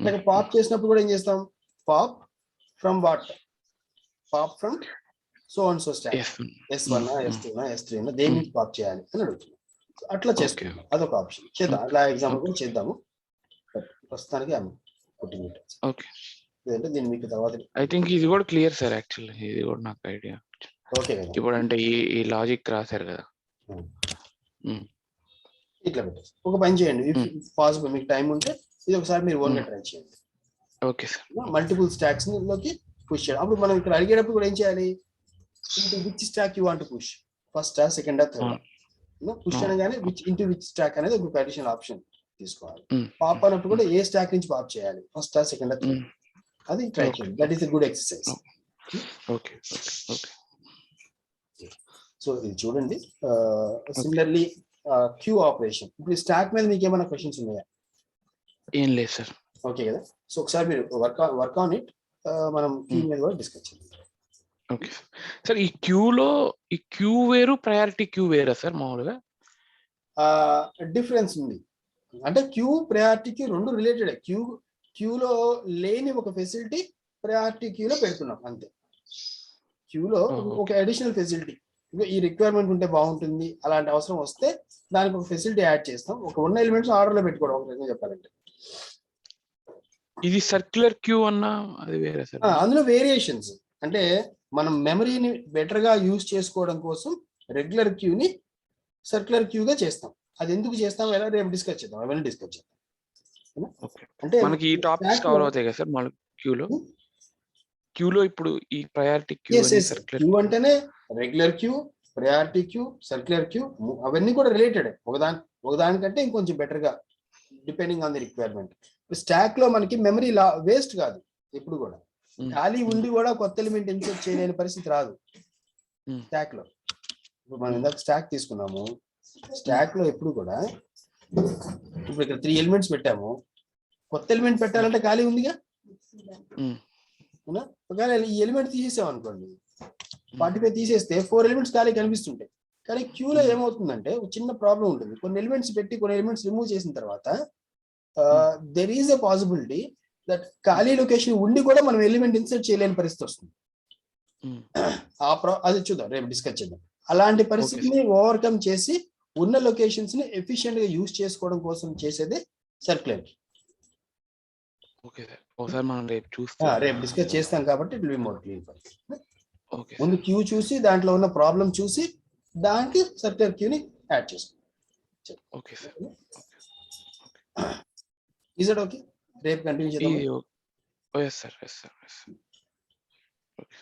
like పాప్ చేసినప్పుడు కూడా ఏం చేస్తాం, pop from what, pop from so and so stack, S1 S2 S3 దేని నుంచి పాప్ చేయాలి అని అడుగుతున్నాం. అట్లా చేసుకుంటాం, అదొక ఆప్షన్. చేద్దాం, అట్లా ఎగ్జాంపుల్ కూడా చేద్దాము. ప్రస్తుతానికి అంటే దీన్ని మీకు తర్వాత ఐ థింక్ ఇది కూడా క్లియర్ సార్. యాక్చువల్లీ ఇది కూడా నాకు ఐడియా. ఓకే, ఇప్పుడు అంటే ఈ లాజిక్ రాశారు కదా, ఇట్లా పెట్టేసి ఒక పని చేయండి. ఇఫ్ పాసిబుల్ మీకు టైం ఉంటే ఇది ఒకసారి మీరు ఓన్గా ట్రై చేయండి. Okay sir. మల్టిపుల్ స్టాక్స్ లోకి పుష్ చేయాలి. అప్పుడు మనం ఇక్కడ అడిగేటప్పుడు కూడా ఏం చేయాలి, which stack you want to push, first second third. Push అనగానే ఇంటూ విచ్ స్టాక్ అనేది ఒక అడిషనల్ ఆప్షన్ తీసుకోవాలి. పాప్ అన్నప్పుడు కూడా ఏ స్టాక్ నుంచి పాప్ చేయాలి, ఫస్ట్ సెకండ్ థర్డ్, అది ట్రై చేయండి. That is a good exercise. Okay okay. So ఇది చూడండి. Similarly queue operation. ఇప్పుడు స్టాక్ మీద మీకు ఏమైనా క్వశ్చన్స్ ఉన్నాయా? ఏం లేదు సార్. ఓకే కదా, సో ఒకసారి మీరు వర్క్ ఆన్ ఇట్. మనం క్యూ మీద కూడా డిస్కస్ చేద్దాం. Okay sir. సార్ ఈ క్యూలో ఈ క్యూ వేరు, ప్రయారిటీ క్యూ వేరా సార్ మామూలుగా? డిఫరెన్స్ ఉంది. అంటే క్యూ ప్రయారిటీకి రెండు రిలేటెడ్. క్యూలో లేని ఒక ఫెసిలిటీ ప్రయారిటీ క్యూలో పెడుతున్నాం అంతే. క్యూలో ఒక అడిషనల్ ఫెసిలిటీ, ఈ రిక్వైర్మెంట్ ఉంటే బాగుంటుంది, అలాంటి అవసరం వస్తే దానికి ఒక ఫెసిలిటీ యాడ్ చేస్తాం. ఒక ఉన్న ఎలిమెంట్స్ ఆర్డర్లో పెట్టుకోవడం, ఒక రకంగా చెప్పాలంటే. ఇది సర్క్యులర్ క్యూ అన్నా అది వేరే సార్? అందులో వేరియేషన్స్ అంటే మనం మెమరీని బెటర్ గా యూజ్ చేసుకోవడం కోసం రెగ్యులర్ క్యూని సర్క్యులర్ క్యూగా చేస్తాం. అది ఎందుకు చేస్తాం ఎలా రేపు డిస్కస్ చేద్దాం, అవన్నీ డిస్కస్ చేద్దాం. అంటే మనకి ఈ టాపిక్స్ కవర్ అవుతాయి కదా సార్ మన క్యూలో ఇప్పుడు ఈ ప్రయారిటీ క్యూ సర్క్యులర్ క్యూ అంటేనే regular queue, priority queue, circular queue, అవన్నీ కూడా రిలేటెడ్. ఒకదానికంటే ఇంకొంచెం బెటర్ గా depending on the requirement. Stack లో మనకి మెమరీ వేస్ట్ కాదు, ఎప్పుడు కూడా ఖాళీ ఉండి కూడా కొత్త ఎలిమెంట్ ఇన్సర్ట్ చేయలేని పరిస్థితి రాదు స్టాక్ లో. ఇప్పుడు మనం ఇందాక స్టాక్ తీసుకున్నాము, స్టాక్ లో ఎప్పుడు కూడా ఇప్పుడు ఇక్కడ 3 ఎలిమెంట్స్ పెట్టాము, కొత్త ఎలిమెంట్ పెట్టాలంటే ఖాళీ ఉందిగా. ఒకవేళ ఈ ఎలిమెంట్ తీసేసాం అనుకోండి, 45 తీసేస్తే 4 ఎలిమెంట్స్ ఖాళీ కనిపిస్తుంటాయి. కానీ క్యూలో ఏమవుతుందంటే ఒక చిన్న ప్రాబ్లం ఉంటుంది. కొన్ని ఎలిమెంట్స్ పెట్టి కొన్ని ఎలిమెంట్స్ రిమూవ్ చేసిన తర్వాత there is a possibility that ఖాళీ లొకేషన్ ఉండి కూడా మనం ఎలిమెంట్ ఇన్సర్ట్ చేయలేని పరిస్థితి వస్తుంది. అది చూద్దాం, రేపు డిస్కస్ చేద్దాం. అలాంటి పరిస్థితిని ఓవర్కమ్ చేసి ఉన్న లొకేషన్స్ ని ఎఫిషియెంట్ గా యూజ్ చేసుకోవడం కోసం చేసేదే సర్క్యులర్. ఓకే సార్, ఒకసారి మనం రేపు చూస్తాం, రేపు డిస్కస్ చేస్తాం కాబట్టి it will be more clear. ముందు క్యూ చూసి దాంట్లో ఉన్న ప్రాబ్లం చూసి దానికి సర్క్యులర్ క్యూని యాడ్ చేసుకోండి. Okay sir. Is it okay? రేపు కంటిన్యూ చేద్దాం. yes sir. Okay.